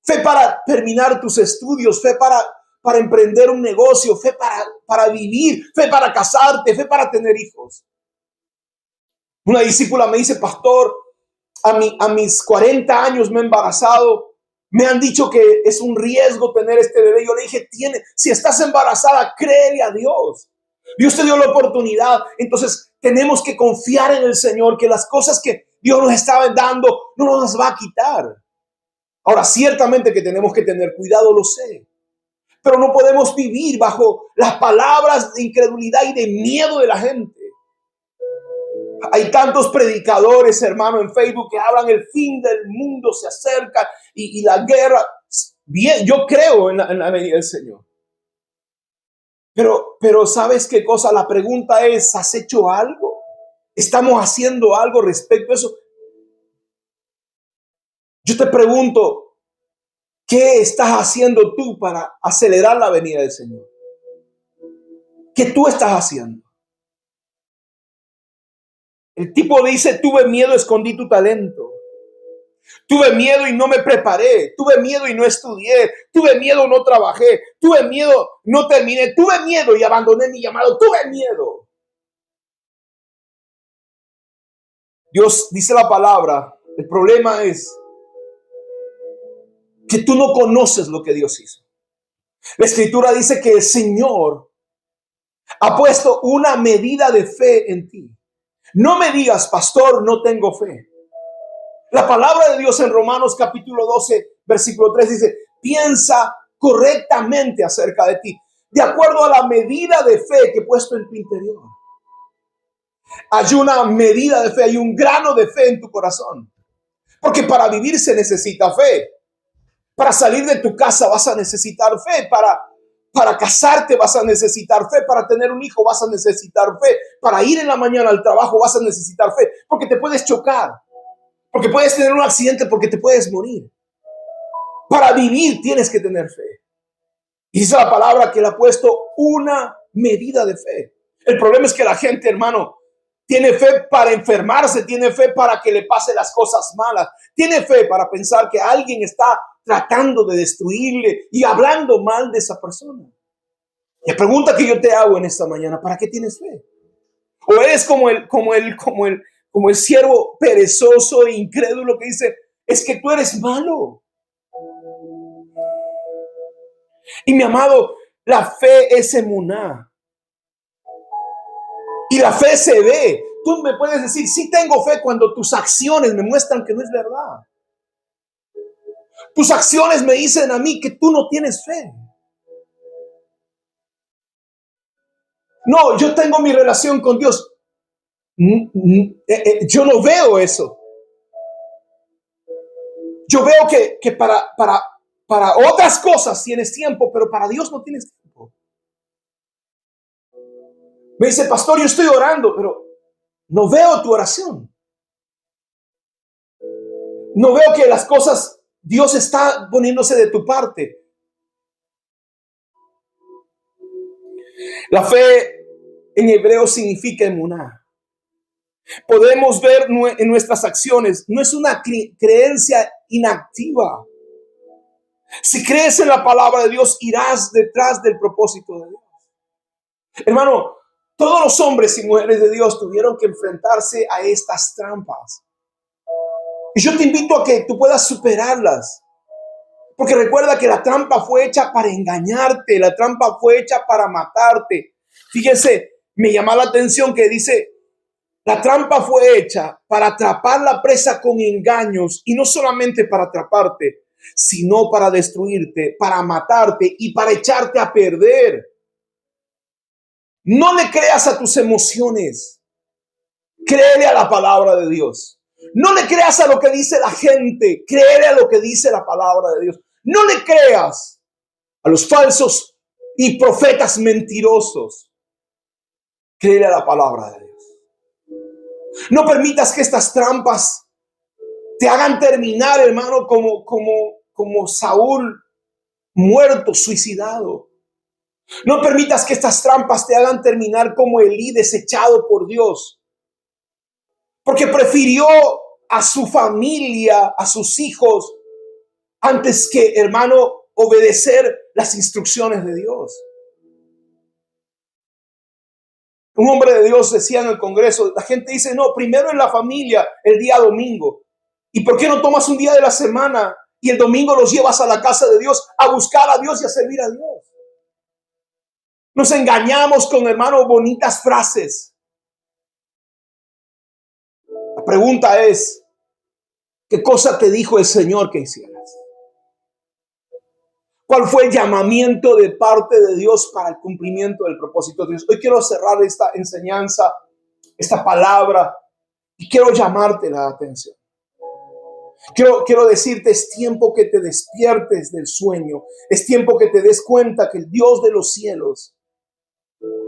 Fe para terminar tus estudios, fe para emprender un negocio, fe para vivir, fe para casarte, fe para tener hijos. Una discípula me dice, pastor, a mis 40 años me he embarazado. Me han dicho que es un riesgo tener este bebé. Yo le dije, si estás embarazada, créele a Dios. Dios te dio la oportunidad. Entonces tenemos que confiar en el Señor, que las cosas que Dios nos estaba dando no nos las va a quitar. Ahora, ciertamente que tenemos que tener cuidado, lo sé. Pero no podemos vivir bajo las palabras de incredulidad y de miedo de la gente. Hay tantos predicadores, hermano, en Facebook que hablan el fin del mundo se acerca y la guerra. Bien, yo creo en la venida del Señor. Pero ¿sabes qué cosa? La pregunta es, ¿has hecho algo? ¿Estamos haciendo algo respecto a eso? Yo te pregunto, ¿qué estás haciendo tú para acelerar la venida del Señor? ¿Qué tú estás haciendo? El tipo dice, tuve miedo, escondí tu talento. Tuve miedo y no me preparé. Tuve miedo y no estudié. Tuve miedo, no trabajé. Tuve miedo, no terminé. Tuve miedo y abandoné mi llamado. Tuve miedo. Dios dice la palabra. El problema es que tú no conoces lo que Dios hizo. La Escritura dice que el Señor ha puesto una medida de fe en ti. No me digas, pastor, no tengo fe. La palabra de Dios en Romanos capítulo 12, versículo 3 dice, piensa correctamente acerca de ti, de acuerdo a la medida de fe que he puesto en tu interior. Hay una medida de fe, hay un grano de fe en tu corazón. Porque para vivir se necesita fe. Para salir de tu casa vas a necesitar fe. Para casarte vas a necesitar fe. Para tener un hijo vas a necesitar fe. Para ir en la mañana al trabajo vas a necesitar fe. Porque te puedes chocar. Porque puedes tener un accidente. Porque te puedes morir. Para vivir tienes que tener fe. Y dice la palabra que le ha puesto una medida de fe. El problema es que la gente, hermano, Tiene fe para enfermarse, tiene fe para que le pase las cosas malas, tiene fe para pensar que alguien está tratando de destruirle y hablando mal de esa persona. La pregunta que yo te hago en esta mañana, ¿para qué tienes fe? ¿O eres como el siervo perezoso e incrédulo que dice, es que tú eres malo? Y mi amado, la fe es emuná. Y la fe se ve. Tú me puedes decir, sí tengo fe cuando tus acciones me muestran que no es verdad. Tus acciones me dicen a mí que tú no tienes fe. No, yo tengo mi relación con Dios. Yo no veo eso. Yo veo que para otras cosas tienes tiempo, pero para Dios no tienes tiempo. Me dice, pastor, yo estoy orando, pero no veo tu oración. No veo que las cosas, Dios está poniéndose de tu parte. La fe en hebreo significa emuná. Podemos ver en nuestras acciones, no es una creencia inactiva. Si crees en la palabra de Dios, irás detrás del propósito de Dios. Hermano, todos los hombres y mujeres de Dios tuvieron que enfrentarse a estas trampas. Y yo te invito a que tú puedas superarlas. Porque recuerda que la trampa fue hecha para engañarte, la trampa fue hecha para matarte. Fíjese, me llama la atención que dice, la trampa fue hecha para atrapar la presa con engaños, y no solamente para atraparte, sino para destruirte, para matarte y para echarte a perder. No le creas a tus emociones, créele a la palabra de Dios. No le creas a lo que dice la gente, créele a lo que dice la palabra de Dios. No le creas a los falsos y profetas mentirosos, créele a la palabra de Dios. No permitas que estas trampas te hagan terminar, hermano, como Saúl, muerto, suicidado. No permitas que estas trampas te hagan terminar como Elí, desechado por Dios, porque prefirió a su familia, a sus hijos, antes que, hermano, obedecer las instrucciones de Dios. Un hombre de Dios decía en el Congreso, la gente dice, no, primero en la familia, el día domingo. ¿Y por qué no tomas un día de la semana y el domingo los llevas a la casa de Dios, a buscar a Dios y a servir a Dios? Nos engañamos con, hermano, bonitas frases. La pregunta es, ¿qué cosa te dijo el Señor que hicieras? ¿Cuál fue el llamamiento de parte de Dios para el cumplimiento del propósito de Dios? Hoy quiero cerrar esta enseñanza, esta palabra, y quiero llamarte la atención. Quiero decirte, es tiempo que te despiertes del sueño. Es tiempo que te des cuenta que el Dios de los cielos,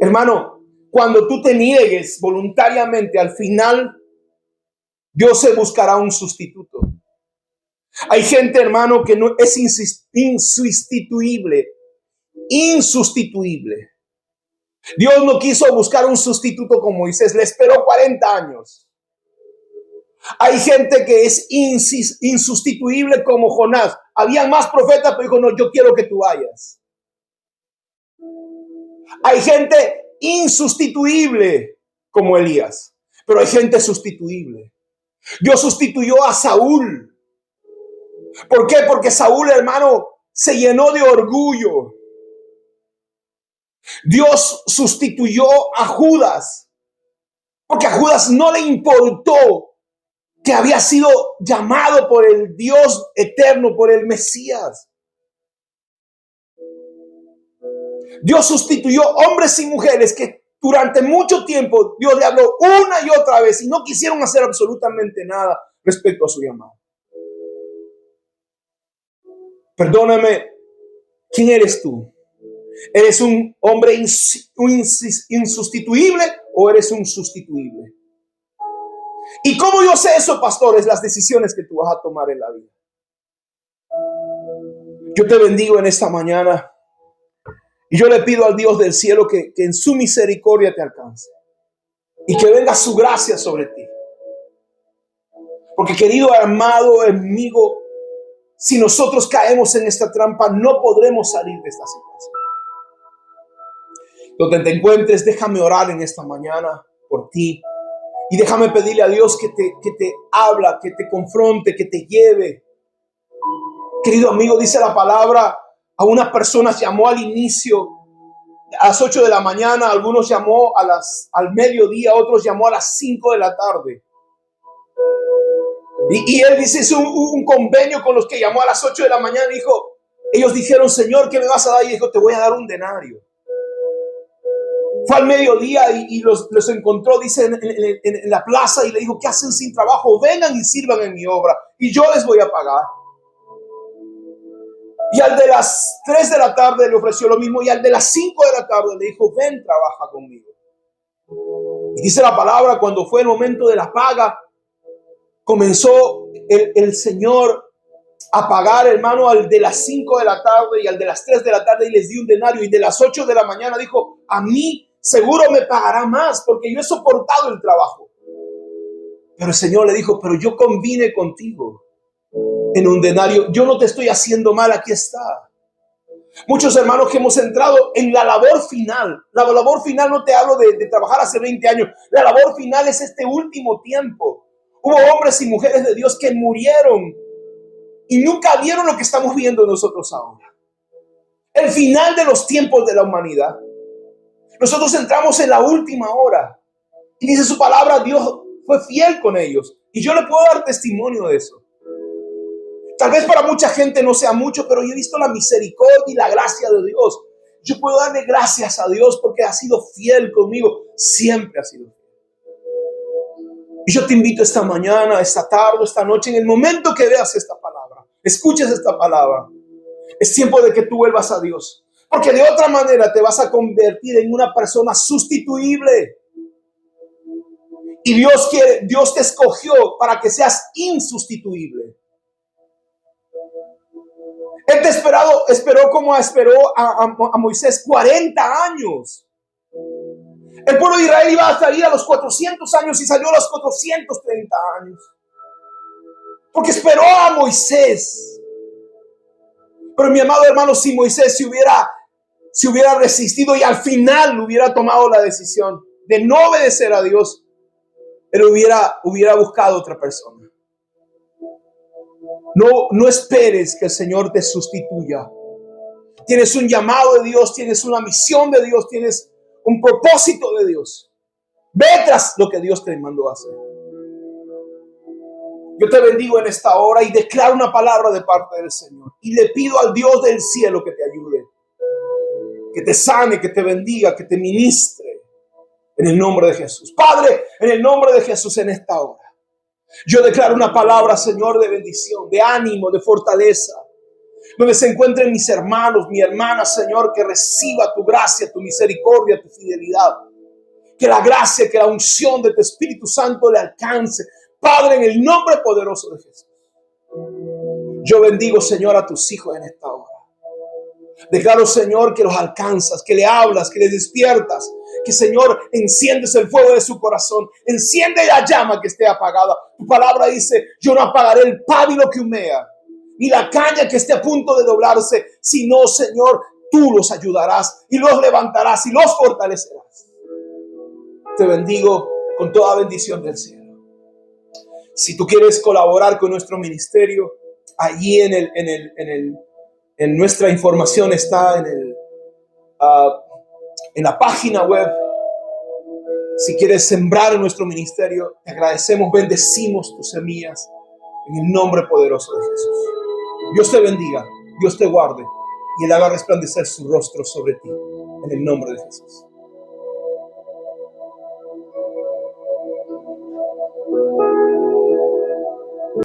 hermano, cuando tú te niegues voluntariamente, al final Dios se buscará un sustituto. Hay gente, hermano, que no es insustituible. Insustituible. Dios no quiso buscar un sustituto con Moisés, le esperó 40 años. Hay gente que es insustituible como Jonás. Había más profetas, pero dijo, no, yo quiero que tú vayas. Hay gente insustituible como Elías, pero hay gente sustituible. Dios sustituyó a Saúl. ¿Por qué? Porque Saúl, hermano, se llenó de orgullo. Dios sustituyó a Judas, porque a Judas no le importó que había sido llamado por el Dios eterno, por el Mesías. Dios sustituyó hombres y mujeres que durante mucho tiempo Dios le habló una y otra vez y no quisieron hacer absolutamente nada respecto a su llamado. Perdóname, ¿quién eres tú? ¿Eres un hombre insustituible o eres un sustituible? ¿Y cómo yo sé eso, pastor? Es las decisiones que tú vas a tomar en la vida. Yo te bendigo en esta mañana y yo le pido al Dios del cielo que en su misericordia te alcance y que venga su gracia sobre ti. Porque, querido, amado amigo, si nosotros caemos en esta trampa, no podremos salir de esta situación. Donde te encuentres, déjame orar en esta mañana por ti. Y déjame pedirle a Dios que te habla, que te confronte, que te lleve. Querido amigo, dice la palabra, a unas personas llamó al inicio a las 8 de la mañana, algunos llamó al mediodía, otros llamó a las 5 de la tarde. Y él dice, hizo un convenio con los que llamó a las 8 de la mañana. Dijo, ellos dijeron, Señor, ¿qué me vas a dar? Y dijo, te voy a dar un denario. Fue al mediodía y los encontró, dice, en la plaza y le dijo, ¿qué hacen sin trabajo? Vengan y sirvan en mi obra y yo les voy a pagar. Y al de las 3 de la tarde le ofreció lo mismo, y al de las 5 de la tarde le dijo, ven, trabaja conmigo. Y dice la palabra, cuando fue el momento de la paga, comenzó el Señor a pagar, hermano, al de las 5 de la tarde y al de las 3 de la tarde, y les dio un denario. Y de las 8 de la mañana dijo, a mí seguro me pagará más porque yo he soportado el trabajo. Pero el Señor le dijo, pero yo convine contigo en un denario. Yo no te estoy haciendo mal, aquí está. Muchos hermanos que hemos entrado en la labor final. La labor final no te hablo de trabajar hace 20 años. La labor final es este último tiempo. Hubo hombres y mujeres de Dios que murieron y nunca vieron lo que estamos viendo nosotros ahora. El final de los tiempos de la humanidad. Nosotros entramos en la última hora. Y dice su palabra, Dios fue fiel con ellos. Y yo le puedo dar testimonio de eso. Tal vez para mucha gente no sea mucho, pero yo he visto la misericordia y la gracia de Dios. Yo puedo darle gracias a Dios porque ha sido fiel conmigo. Siempre ha sido fiel. Y yo te invito esta mañana, esta tarde, esta noche, en el momento que veas esta palabra, escuches esta palabra. Es tiempo de que tú vuelvas a Dios. Porque de otra manera te vas a convertir en una persona sustituible. Y Dios te escogió para que seas insustituible. Él te esperó como esperó a Moisés 40 años. El pueblo de Israel iba a salir a los 400 años y salió a los 430 años. Porque esperó a Moisés. Pero mi amado hermano, si Moisés se hubiera resistido y al final hubiera tomado la decisión de no obedecer a Dios, él hubiera buscado otra persona. No esperes que el Señor te sustituya. Tienes un llamado de Dios, tienes una misión de Dios, tienes un propósito de Dios. Ve tras lo que Dios te mandó a hacer. Yo te bendigo en esta hora y declaro una palabra de parte del Señor. Y le pido al Dios del cielo que te ayude, que te sane, que te bendiga, que te ministre. En el nombre de Jesús. Padre, en el nombre de Jesús en esta hora. Yo declaro una palabra, Señor, de bendición, de ánimo, de fortaleza. Donde se encuentren mis hermanos, mi hermana, Señor, que reciba tu gracia, tu misericordia, tu fidelidad. Que la gracia, que la unción de tu Espíritu Santo le alcance. Padre, en el nombre poderoso de Jesús. Yo bendigo, Señor, a tus hijos en esta hora. Declaro, Señor, que los alcanzas, que le hablas, que les despiertas. Que, Señor, enciendes el fuego de su corazón. Enciende la llama que esté apagada. Tu palabra dice, yo no apagaré el pábilo que humea, ni la caña que esté a punto de doblarse, sino, Señor, tú los ayudarás y los levantarás y los fortalecerás. Te bendigo con toda bendición del cielo. Si tú quieres colaborar con nuestro ministerio, allí en nuestra información está en la página web. Si quieres sembrar en nuestro ministerio, te agradecemos, bendecimos tus semillas en el nombre poderoso de Jesús. Dios te bendiga, Dios te guarde y Él haga resplandecer su rostro sobre ti en el nombre de Jesús.